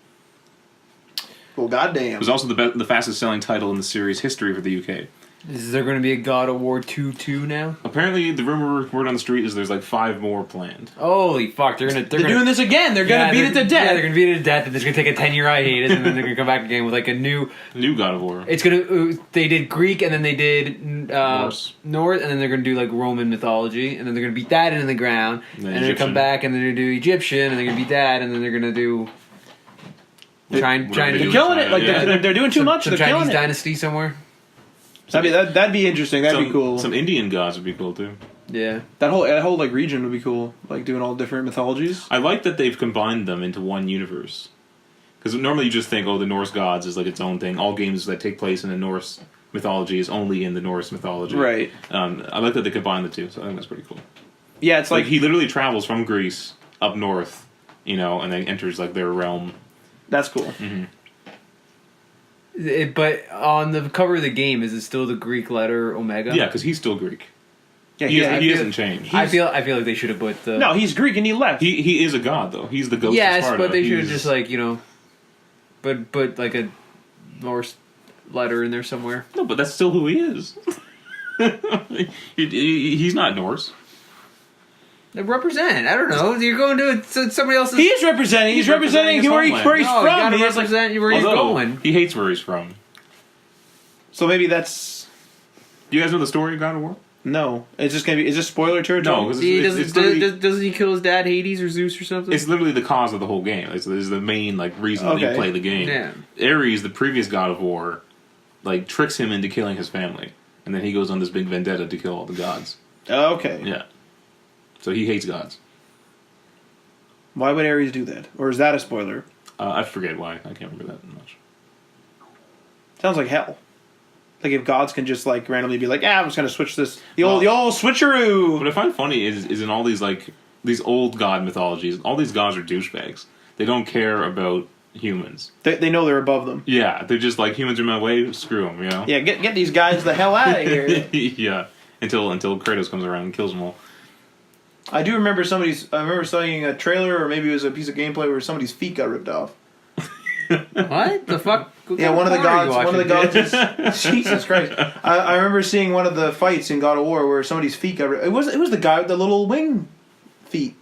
Well, goddamn. It was also the fastest selling title in the series history for the UK. Is there going to be a God of War 2 now? Apparently, the word on the street is there's like 5 more planned. Holy fuck! They're doing this again. They're gonna beat it to death. Yeah, they're gonna beat it to death, and it's gonna take a 10-year hiatus, and then they're gonna come back again with like a new God of War. It's gonna. They did Greek, and then they did Norse, and then they're gonna do like Roman mythology, and then they're gonna beat that into the ground, and then they come back, and then they're gonna do Egyptian, and they're gonna beat that, and then they're gonna do. Trying they're killing it. Like they're doing too much. They're Chinese killing it. dynasty somewhere. That'd be interesting. That'd be cool. Some Indian gods would be cool too. Yeah, that whole like region would be cool. Like doing all different mythologies. I like that they've combined them into one universe. Because normally you just think, oh, the Norse gods is like its own thing. All games that take place in the Norse mythology is only in the Norse mythology. Right. I like that they combine the two. So I think that's pretty cool. Yeah, it's like he literally travels from Greece up north, and then enters like their realm. That's cool. Mm-hmm. But on the cover of the game, is it still the Greek letter Omega? Yeah, because he's still Greek. Yeah, he hasn't changed. I feel like they should have put the. No, he's Greek and he left. He is a god though. He's the ghost. Yes, of Sparta. but they should have just like but like a Norse letter in there somewhere. No, but that's still who he is. He's not Norse. They represent. I don't know. You're going to somebody else's. He is representing. He's representing where he's from. You gotta represent where he's going. He hates where he's from. So maybe that's. Do you guys know the story of God of War? No, it's just gonna be. Is this spoiler territory? No, because doesn't he kill his dad, Hades or Zeus or something? It's literally the cause of the whole game. This is the main reason that you play the game. Yeah. Ares, the previous God of War, tricks him into killing his family, and then he goes on this big vendetta to kill all the gods. Okay. Yeah. So he hates gods. Why would Ares do that? Or is that a spoiler? I forget why. I can't remember that much. Sounds like hell. Like if gods can just randomly be like, I'm just gonna switch this the old switcheroo. What I find funny is in all these these old god mythologies, all these gods are douchebags. They don't care about humans. They know they're above them. Yeah, they're just humans are in my way. Screw them, Yeah, get these guys the hell out of here. Yeah, until Kratos comes around and kills them all. I remember seeing a trailer, or maybe it was a piece of gameplay where somebody's feet got ripped off. What the fuck? Yeah, one of the gods is Jesus Christ. I remember seeing one of the fights in God of War where somebody's feet got ripped. It was the guy with the little wing feet.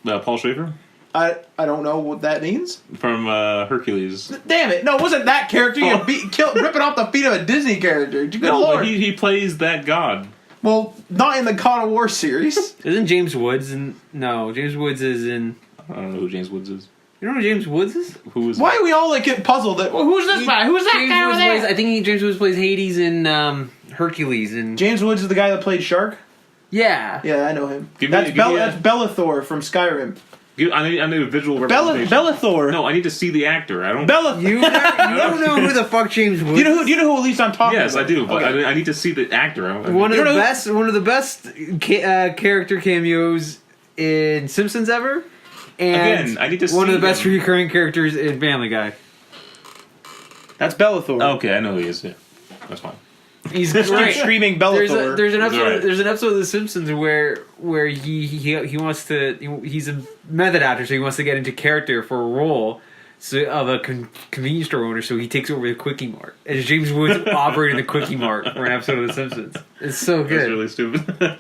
Paul Schaefer? I don't know what that means. From Hercules. Damn it! No, it wasn't that character. You ripping off the feet of a Disney character. Good Lord. But he plays that god. Well, not in the God of War series. Isn't James Woods in... No, James Woods is in... I don't know who James Woods is. You don't know who James Woods is? Who is Why are we all get puzzled? Who's this guy? Who's that guy over there? I think James Woods plays Hades in Hercules. James Woods is the guy that played Shark? Yeah. Yeah, I know him. That's Bellathor from Skyrim. I need a visual representation. Bellathor. No, I need to see the actor. I don't. Bellathor. You don't know who the fuck James Woods is? Do you know who at least I'm talking about? Yes, I do, but okay. I need to see the actor. One of the best character cameos in Simpsons ever. And again, I need to see one of the best recurring characters in Family Guy. That's Bellathor. Okay, I know who he is. Yeah, that's fine. He's great. Screaming Bellathor. There's an episode of The Simpsons where he wants to. He's a method actor, so he wants to get into character for a role of a convenience store owner. So he takes over the Quickie Mart. And James Woods operating the Quickie Mart for an episode of The Simpsons. It's so good. That's really stupid.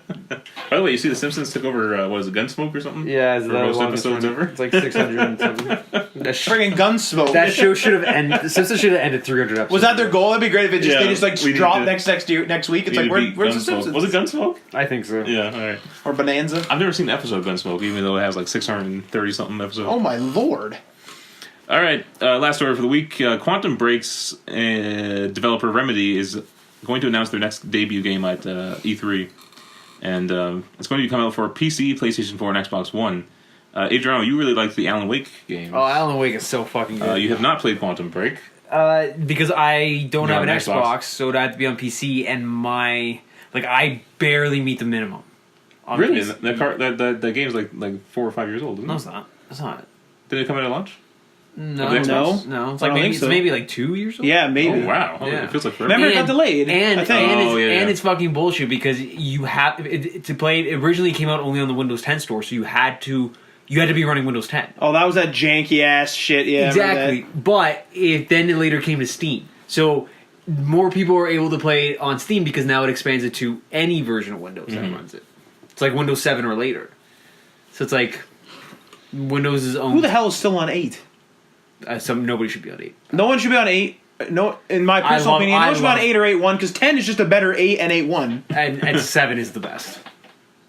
By the way, you see The Simpsons took over, what is it, Gunsmoke or something? Yeah, it's the most longest episodes one. ever. It's like 600 and something. Friggin' Gunsmoke. That show should have ended. The Simpsons should have ended 300 episodes. Was that their goal? That'd be great if they just dropped next week. It's like, where's Gunsmoke. The Simpsons? Was it Gunsmoke? I think so. Yeah, alright. Or Bonanza? I've never seen an episode of Gunsmoke, even though it has 630 something episodes. Oh my lord. Alright, last story for the week. Quantum Break's developer Remedy is going to announce their next debut game at E3. And it's going to be coming out for PC, PlayStation 4, and Xbox One. Adriano, you really liked the Alan Wake game. Oh, Alan Wake is so fucking good. You have not played Quantum Break. Because I don't You're have an on Xbox, Xbox. so it'd have to be on PC, and I barely meet the minimum. On Really? PC. That game's like 4 or 5 years old, isn't No, it? it's not. It's not. Did it come out at launch? No, Of the Xbox? no. It's I like don't maybe think so. it's maybe like 2 years old. Yeah, maybe. Oh wow! Yeah. It feels like forever. Remember, it got delayed, And I think. and, Oh, it's, yeah, and yeah. it's fucking bullshit because you have to play it. Originally came out only on the Windows 10 store, so you had to be running Windows 10. Oh, that was that janky ass shit. Yeah, I remember Exactly. that. But then it later came to Steam, so more people are able to play it on Steam because now it expands it to any version of Windows that runs it. It's like Windows 7 or later. So it's like Windows' own. Who the hell is still on 8? Nobody should be on 8. No one should be on 8. No, in my personal opinion, no one should be on 8 or 8.1 because 10 is just a better 8 and 8.1. And 7 is the best.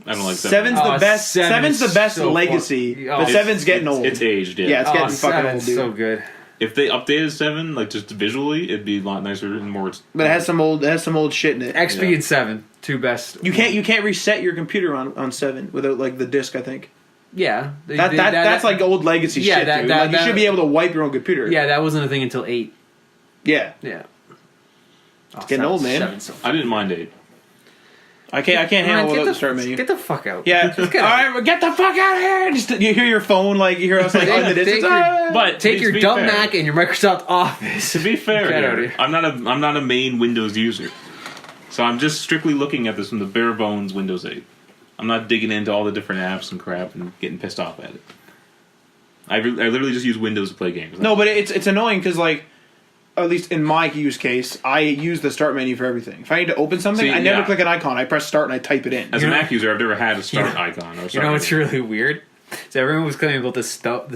I don't like that. 7's the best. Seven's 7's the best so legacy, fun. but Oh, 7's getting old. It's aged. Yeah. Yeah, it's getting fucking old, Seven's dude. so good. If they updated 7, like just visually, it'd be a lot nicer and more. But it has some old shit in it. XP Yeah. and 7, two best. You can't reset your computer on 7 without like the disc. I think Yeah, that's like old legacy Yeah, shit, that- dude. that- Like, you that- should be able to wipe your own computer. yeah. That wasn't a thing until 8. Yeah. Yeah, it's getting old, man. I didn't mind 8. I can't handle without the start menu. Get the fuck out. Yeah. Just get All out. right, get the fuck out of here. Just you hear your phone, like you hear us like on the Take distance. your- But Take to your be dumb fair- Mac and your Microsoft Office. To be fair, Get out of here, here. I'm not a main Windows user, so I'm just strictly looking at this from the bare bones Windows 8. I'm not digging into all the different apps and crap and getting pissed off at it. I literally just use Windows to play games. No, but it's annoying because like, at least in my use case, I use the start menu for everything. If I need to open something, See, I never yeah. click an icon. I press start and I type it in. As a You know- Mac user, I've never had a start You know- icon. Or You start know what's menu. really weird? So everyone was claiming about the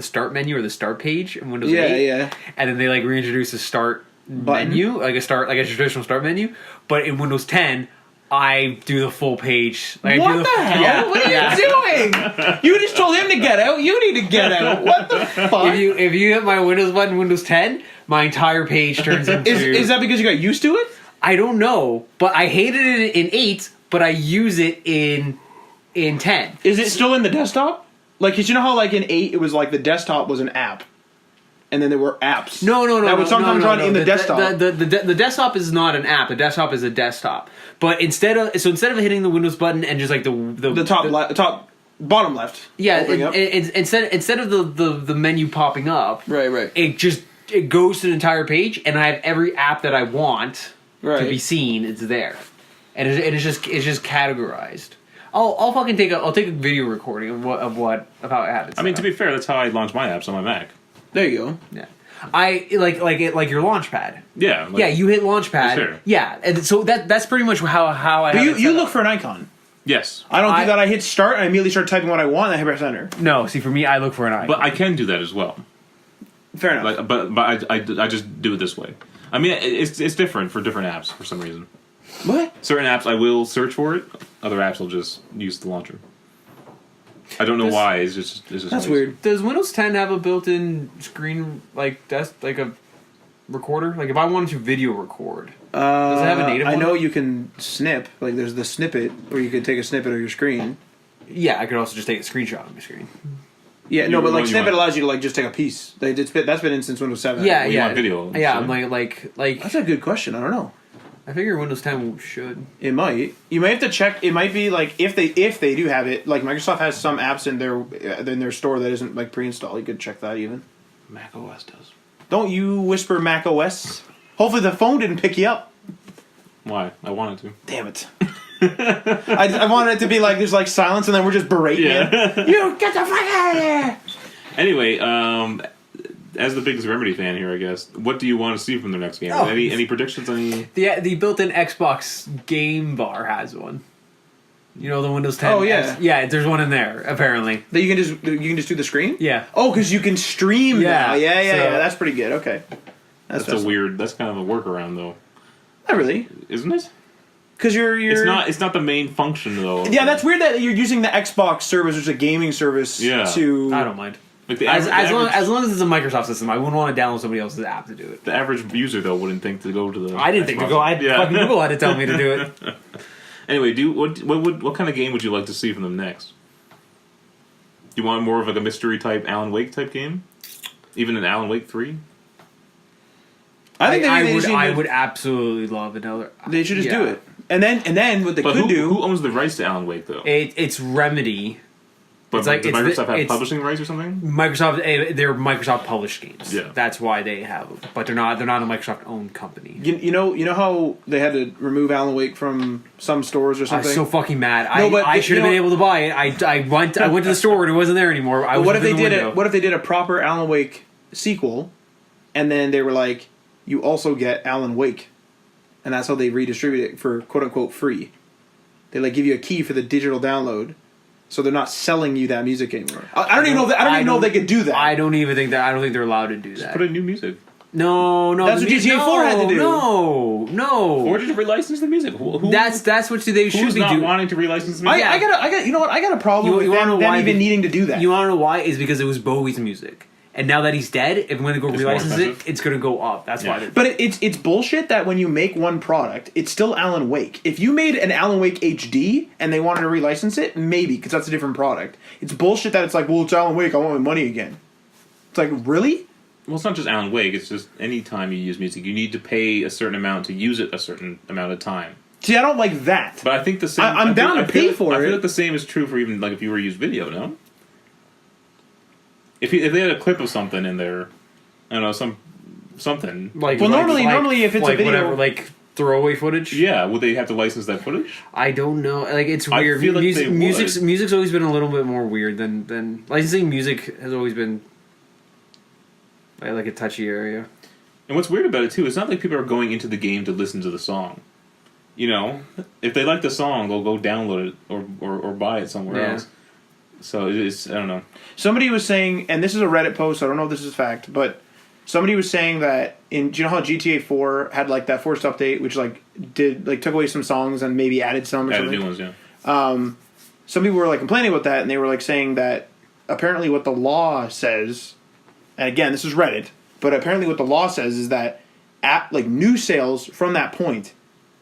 start menu or the start page in Windows Yeah, 8. yeah. And then they like reintroduced a start Button? menu, like a traditional start menu. But in Windows 10, I do the full page. Like, I What do the hell? Yeah, What are yeah. you doing? You just told him to get out. You need to get out. What the fuck? If you hit my Windows button in Windows 10, my entire page turns into. Is that because you got used to it? I don't know, but I hated it in 8, but I use it in 10. Is it still in the desktop? Like, 'cause you know how like in 8 it was like the desktop was an app, and then there were apps. No. That would sometimes run in the desktop. The desktop is not an app. The desktop is a desktop. But instead of hitting the Windows button and just like The top bottom left. yeah, opening up. instead of the menu popping up, Right. it goes to the entire page, and I have every app that I want to be Right. seen. It's there, and it's just categorized. I'll take a video recording of how it happens. I mean, to be fair, that's how I launch my apps on my Mac. There you go. yeah, I like your Launchpad. Yeah. Yeah, you hit Launchpad. Sure. Yeah, and so that's pretty much how I. But have you it you set look up. for an icon. Yes. I don't I- do that. I hit start and I immediately start typing what I want and I press enter. No, see, for me, I look for an icon. But I can do that as well. Fair enough. Like, but I just do it this way. I mean, it's different for different apps for some reason. What? Certain apps I will search for it. Other apps will just use the launcher. I don't know This- why. It's just That's always- weird. Does Windows 10 have a built-in screen like a recorder? Like if I wanted to video record, does it have a native I one? know you can snip. Like there's the snippet where you can take a snippet of your screen. Yeah, I could also just take a screenshot of my screen. Yeah, no, but like you snippet want- allows you to like just take a piece. That's been in since Windows 7. Yeah, you yeah, want video, Yeah, so- I'm like That's a good question. I don't know. I figure Windows 10 should. It might. You might have to check. It might be like if they do have it. Like Microsoft has some apps in their store that isn't like pre-installed. You could check that even. Mac OS does. Don't you whisper Mac OS? Hopefully the phone didn't pick you up. Why? I wanted to. Damn it. I wanted it to be like there's like silence and then we're just berating Yeah. you. You get the fuck out of here. Anyway, as the biggest Remedy fan here, I guess, what do you want to see from their next game? Oh. Any predictions? Any? The built-in Xbox game bar has one. You know the Windows 10. Oh, yeah. Yeah. There's one in there apparently. That you can just do the screen? Yeah. Oh, because you can stream Yeah, now. Yeah. so- That's pretty good. Okay. That's a weird. That's kind of a workaround, though, Not really. isn't it? Because you're. It's not the main function, though. Yeah, that's weird that you're using the Xbox service, which is a gaming service, Yeah. to. I don't mind. Like the As average, long as it's a Microsoft system, I wouldn't want to download somebody else's app to do it. the average user though wouldn't think to go to the. I didn't think to go. Fucking Google had to tell me to do it. Anyway, what kind of game would you like to see from them next? You want more of like a mystery type Alan Wake type game? Even an Alan Wake 3? I think I would absolutely love another. They should just do it. And then what they could do. Who owns the rights to Alan Wake though? It's Remedy. But does Microsoft have publishing rights or something? They're Microsoft published games. Yeah, that's why they have them. But they're not a Microsoft owned company. You know how they had to remove Alan Wake from some stores or something. I was so fucking mad. I should have been able to buy it. I went to the store and it wasn't there anymore. What if they did a proper Alan Wake sequel, and then they were like, you also get Alan Wake, and that's how they redistribute it for quote unquote free. They like give you a key for the digital download. So they're not selling you that music anymore. I don't even know if they could do that. I don't think they're allowed to do that. Just put in new music. No. That's what GTA 4 had to do. No. Or just relicense the music. That's what they should be doing. Who's not wanting to relicense the music? I got a problem with them even needing to do that. You want to know why? Is because it was Bowie's music. And now that he's dead, if when they go relicense it, it's going to go up. That's why. But it's bullshit that when you make one product, it's still Alan Wake. If you made an Alan Wake HD and they wanted to relicense it, maybe, because that's a different product. It's bullshit that it's like, well, it's Alan Wake, I want my money again. It's like, really? Well, it's not just Alan Wake. It's just any time you use music, you need to pay a certain amount to use it a certain amount of time. See, I don't like that. But I think the same... I'm down to pay for it. I feel like the same is true for even like if you were to use video, no? If they had a clip of something in there, I don't know, something. Normally if it's a video... Whatever, like throwaway footage? Yeah, would they have to license that footage? I don't know. Like, it's weird. I feel like music's always been a little bit more weird than... Licensing music has always been... like a touchy area. And what's weird about it, too, it's not like people are going into the game to listen to the song. You know? If they like the song, they'll go download it or buy it somewhere else. So it's, I don't know. Somebody was saying, and this is a Reddit post, so I don't know if this is fact, but somebody was saying that do you know how GTA 4 had like that forced update, which like took away some songs and maybe added some or something? Added new ones, yeah. Some people were like complaining about that, and they were like saying that apparently what the law says, and again, this is Reddit, but apparently what the law says is that new sales from that point,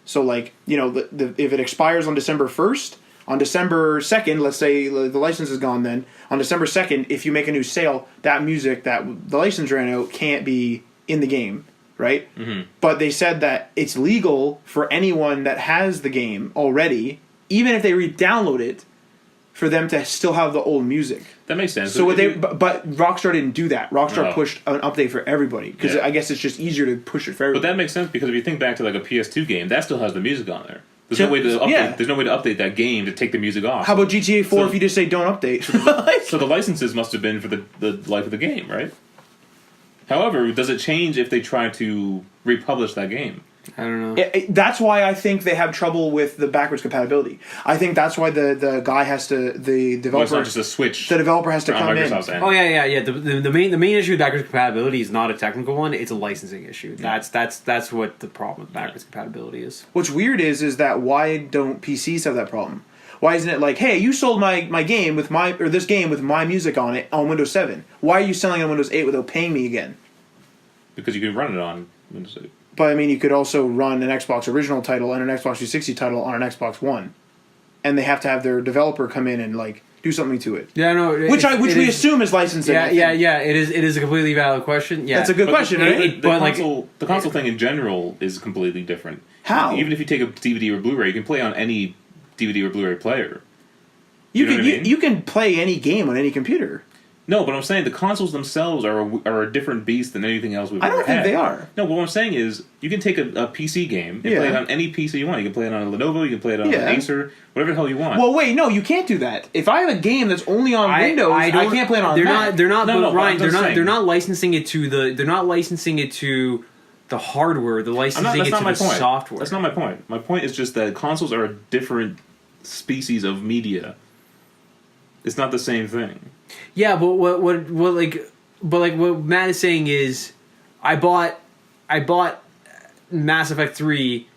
so like, you know, if it expires on December 1st, on December 2nd, let's say the license is gone then, on December 2nd, if you make a new sale, that music that the license ran out can't be in the game, right? Mm-hmm. But they said that it's legal for anyone that has the game already, even if they re-download it, for them to still have the old music. That makes sense. So but Rockstar didn't do that. Rockstar pushed an update for everybody, because I guess it's just easier to push it for everybody. But that makes sense, because if you think back to like a PS2 game, that still has the music on there. There's no way to update. There's no way to update that game to take the music off. How about GTA 4 if you just say don't update? So the licenses must have been for the life of the game, right? However, does it change if they try to republish that game? I don't know. That's why I think they have trouble with the backwards compatibility. I think that's why the guy has to, the developer... Well, it's not just a switch. The developer has to come in. End. Oh, yeah. The main issue with backwards compatibility is not a technical one, it's a licensing issue. That's what the problem with backwards compatibility is. What's weird is that why don't PCs have that problem? Why isn't it like, hey, you sold my game with this game with my music on it on Windows 7. Why are you selling it on Windows 8 without paying me again? Because you can run it on Windows 8. But I mean, you could also run an Xbox original title and an Xbox 360 title on an Xbox One, and they have to have their developer come in and like do something to it. Yeah, no, which we assume is licensing. Yeah. It is a completely valid question. Yeah, that's a good question. Right? The console thing in general is completely different. How? Even if you take a DVD or Blu-ray, you can play on any DVD or Blu-ray player. You can play any game on any computer. No, but I'm saying the consoles themselves are a different beast than anything else we've ever had. I don't think they are. No, but what I'm saying is you can take a PC game and play it on any PC you want. You can play it on a Lenovo, you can play it on an Acer, whatever the hell you want. Well, wait, no, you can't do that. If I have a game that's only on Windows, I can't play it on Mac. They're not licensing it to the hardware. They're licensing it to the software. That's not my point. My point is just that consoles are a different species of media. It's not the same thing. Yeah, but what Matt is saying is, I bought Mass Effect 3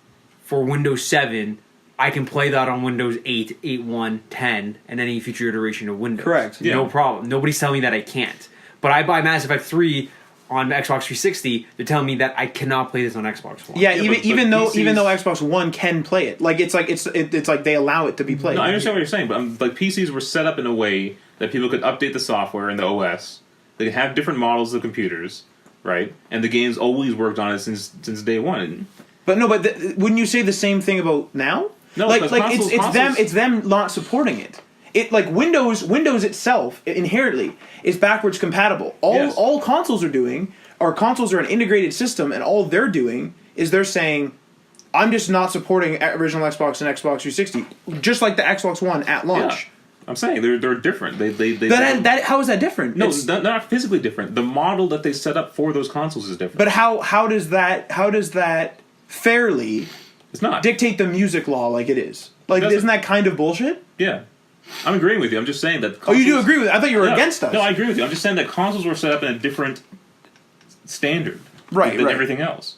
for Windows 7. I can play that on Windows 8, 8.1, 10, and any future iteration of Windows. Correct. No problem. Nobody's telling me that I can't. But I buy Mass Effect 3 on Xbox 360. They're telling me that I cannot play this on Xbox One. Yeah, even though Xbox One can play it, like it's like they allow it to be played. No, I understand what you're saying, but like PCs were set up in a way that people could update the software and the OS. They could have different models of computers, right? And the game's always worked on it since day one. But no, wouldn't you say the same thing about now? No, like because it's them not supporting it. It like Windows itself inherently is backwards compatible. All consoles are doing, or consoles are an integrated system, and all they're doing is they're saying, I'm just not supporting original Xbox and Xbox 360, just like the Xbox One at launch. Yeah. I'm saying they're different. How is that different? No, they're not physically different. The model that they set up for those consoles is different. But how does that fairly it's not dictate the music law like it is? Like, isn't that kind of bullshit? Yeah. I'm agreeing with you. I'm just saying that consoles, you do agree with it? I thought you were against us. No, I agree with you. I'm just saying that consoles were set up in a different standard than everything else.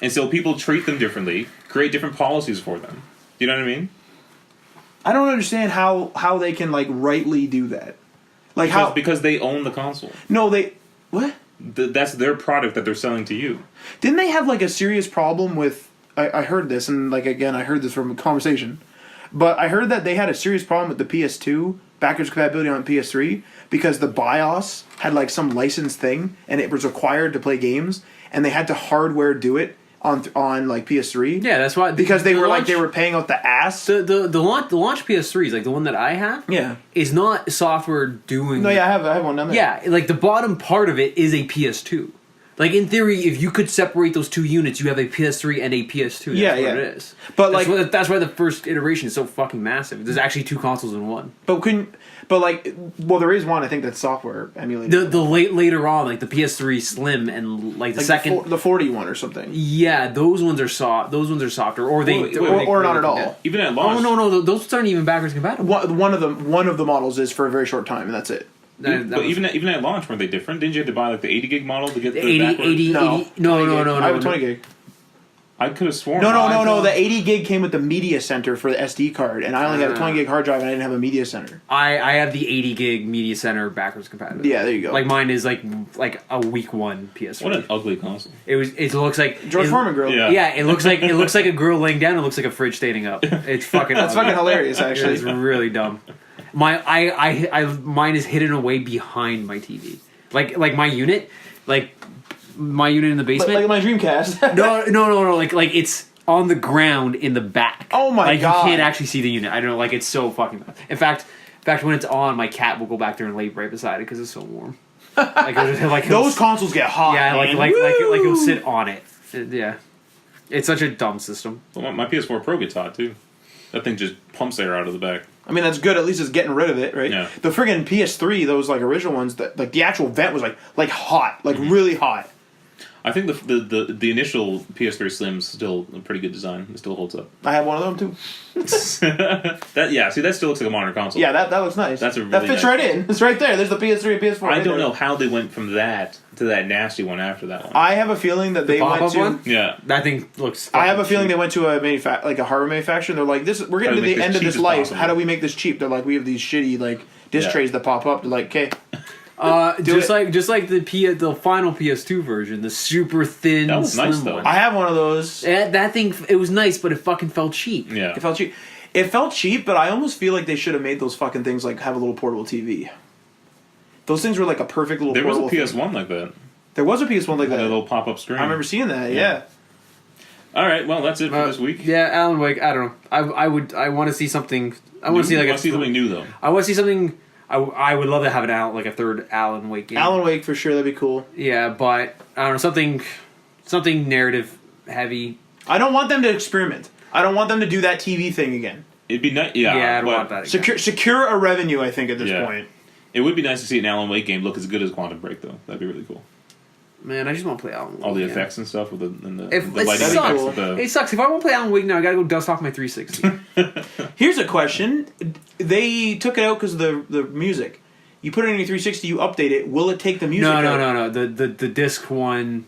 And so people treat them differently, create different policies for them. You know what I mean? I don't understand how they can like rightly do that. Like because they own the console. No, what? That's their product that they're selling to you. Didn't they have like a serious problem with? I heard this, and like again, I heard this from a conversation, but I heard that they had a serious problem with the PS2 backwards compatibility on PS3 because the BIOS had like some licensed thing, and it was required to play games, and they had to hardware do it on like PS3. Yeah, that's why because they were paying out the ass. The launch PS3s, like the one that I have, is not software doing. No, yeah, I have one down there. Yeah, like the bottom part of it is a PS2. Like in theory, if you could separate those two units, you have a PS3 and a PS2. That's what it is. But that's why the first iteration is so fucking massive. There's actually two consoles in one. There is one I think that's software emulated. The later on, like the PS3 Slim and like the second the 40 one or something. Yeah, those ones are Those ones are softer, or or not at all. Even at launch. Oh no, those aren't even backwards compatible. One of the models is for a very short time, and that's it. But even at launch, weren't they different? Didn't you have to buy like the 80 gig model to get the 80? No. I have a 20 gig. I could have sworn. No. The 80 gig came with the media center for the SD card, and I only had a 20 gig hard drive, and I didn't have a media center. I have the 80 gig media center backwards compatible. Yeah, there you go. Like mine is like a week one PS3. What an ugly console. It looks like George Foreman grill. Yeah, it looks like a girl laying down. It looks like a fridge standing up. It's fucking. That's fucking hilarious. Actually, it's really dumb. Mine is hidden away behind my TV. Like my unit, my unit in the basement. Like my Dreamcast. No. Like it's on the ground in the back. Oh my god! You can't actually see the unit. I don't know. Like it's so fucking bad. In fact, when it's on, my cat will go back there and lay right beside it because it's so warm. Those consoles get hot. Yeah, man. like it'll sit on it. Yeah, it's such a dumb system. Well, my PS4 Pro gets hot too. That thing just pumps air out of the back. I mean, that's good. At least it's getting rid of it, right? Yeah. The friggin' PS3, those like original ones, that like the actual vent was like hot, like really hot. I think the initial PS3 Slim's still a pretty good design. It still holds up. I have one of them too. That still looks like a modern console. Yeah, that looks nice. That fits nice. Right in. It's right there. There's the PS3 and PS4. I don't know how they went from that to that nasty one after that one. I have a feeling that they went to. One? Yeah, that thing looks. I have a feeling they went to a a hardware manufacturer. And they're like, we're getting to the end of this life. Possible. How do we make this cheap? They're like, we have these shitty disc trays that pop up. They're like, okay. Just like the final PS2 version, the super thin, that was slim nice, though. one. I have one of those. That thing, it was nice, but it fucking felt cheap. Yeah, it felt cheap. It felt cheap, but I almost feel like they should have made those fucking things like have a little portable TV. Those things were like a perfect little. There was a PS1 thing. like that. There was a PS1 like that. A little pop-up screen. I remember seeing that. Yeah. All right. Well, that's it for this week. Yeah, Alan Wake. I don't know. I want to see something. I want to see something new though. I want to see something. I would love to have a third Alan Wake game. Alan Wake for sure, that'd be cool. Yeah, but I don't know, something narrative heavy. I don't want them to experiment. I don't want them to do that TV thing again. It'd be nice. Yeah, I don't want that again. Secure a revenue, I think, at this point. It would be nice to see an Alan Wake game look as good as Quantum Break, though. That'd be really cool. Man, I just want to play Alan Wake. All the effects and stuff with the lighting effects. Cool. It sucks. If I want to play Alan Wake now, I gotta go dust off my 360. Here's a question: they took it out because of the music. You put it in your 360, you update it. Will it take the music? No. The disc one,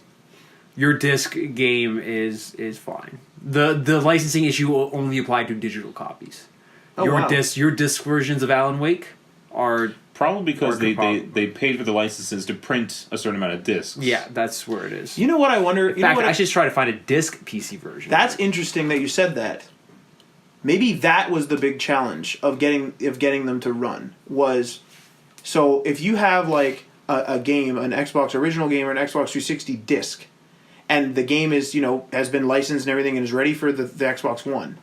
your disc game is fine. The licensing issue will only apply to digital copies. Oh, your disc versions of Alan Wake are probably because they paid for the licenses to print a certain amount of discs. Yeah, that's where it is. You know what I wonder? In fact, I should try to find a disc PC version. That's interesting that you said that. Maybe that was the big challenge of getting them to run was. So if you have a game, an Xbox original game or an Xbox 360 disc, and the game is, has been licensed and everything and is ready for the Xbox One.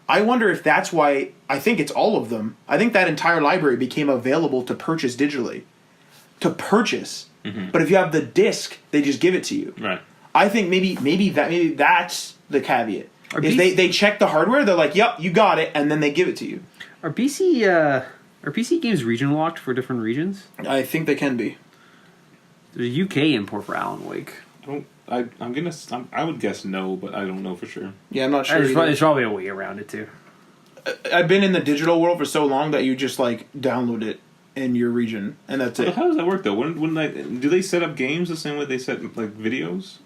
I wonder if that's why, I think it's all of them. I think that entire library became available to purchase digitally. To purchase. Mm-hmm. But if you have the disc, they just give it to you. Right. I think maybe that's the caveat. Is they check the hardware, they're like, yep, you got it, and then they give it to you. Are PC games region locked for different regions? I think they can be. There's a UK import for Alan Wake. I would guess no, but I don't know for sure. Yeah, I'm not sure. There's probably a way around it too. I've been in the digital world for so long that you just like download it in your region, and that's it. How does that work though? Do they set up games the same way they set like videos?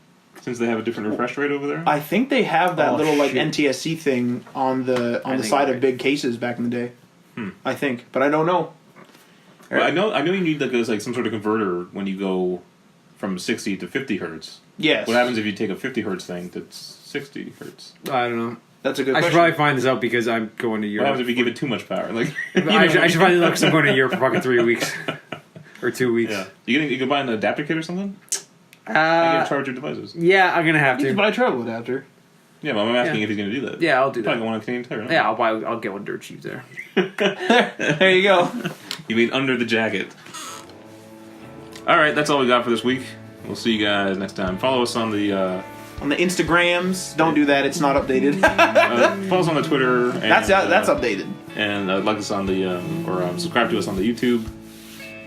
Since they have a different refresh rate over there? I think they have that little like NTSC thing on the side of big cases back in the day. I think, but I don't know. Well, I know you need like some sort of converter when you go from 60 to 50 hertz. Yes. What happens if you take a 50 hertz thing that's 60 hertz? I don't know. That's a good I question. should probably find this out because I'm going to Europe. What happens if you give it too much power? Like I should probably look because I'm going to Europe for fucking 3 weeks. Or 2 weeks. Yeah. You can buy an adapter kit or something? You can charge your devices. Yeah, I'm going to have to. You can buy a travel adapter. Yeah, but I'm asking if he's going to do that. Yeah, I'll do that. Probably want a Canadian Tire, no? Yeah, I'll get one dirt cheap there. There you go. You mean under the jacket. Alright, that's all we got for this week. We'll see you guys next time. Follow us on the Instagrams. Don't do that. It's not updated. follow us on the Twitter. And, that's updated. And like us on the subscribe to us on the YouTube.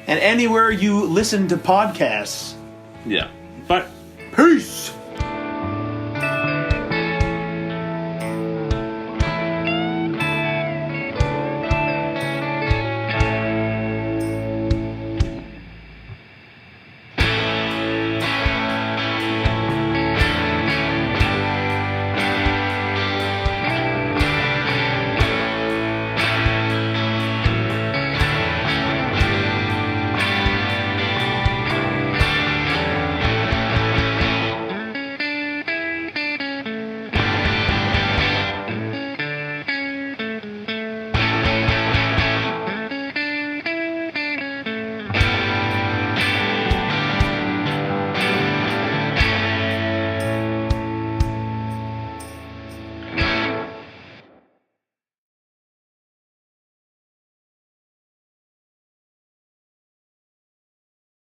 And anywhere you listen to podcasts. Yeah. But peace.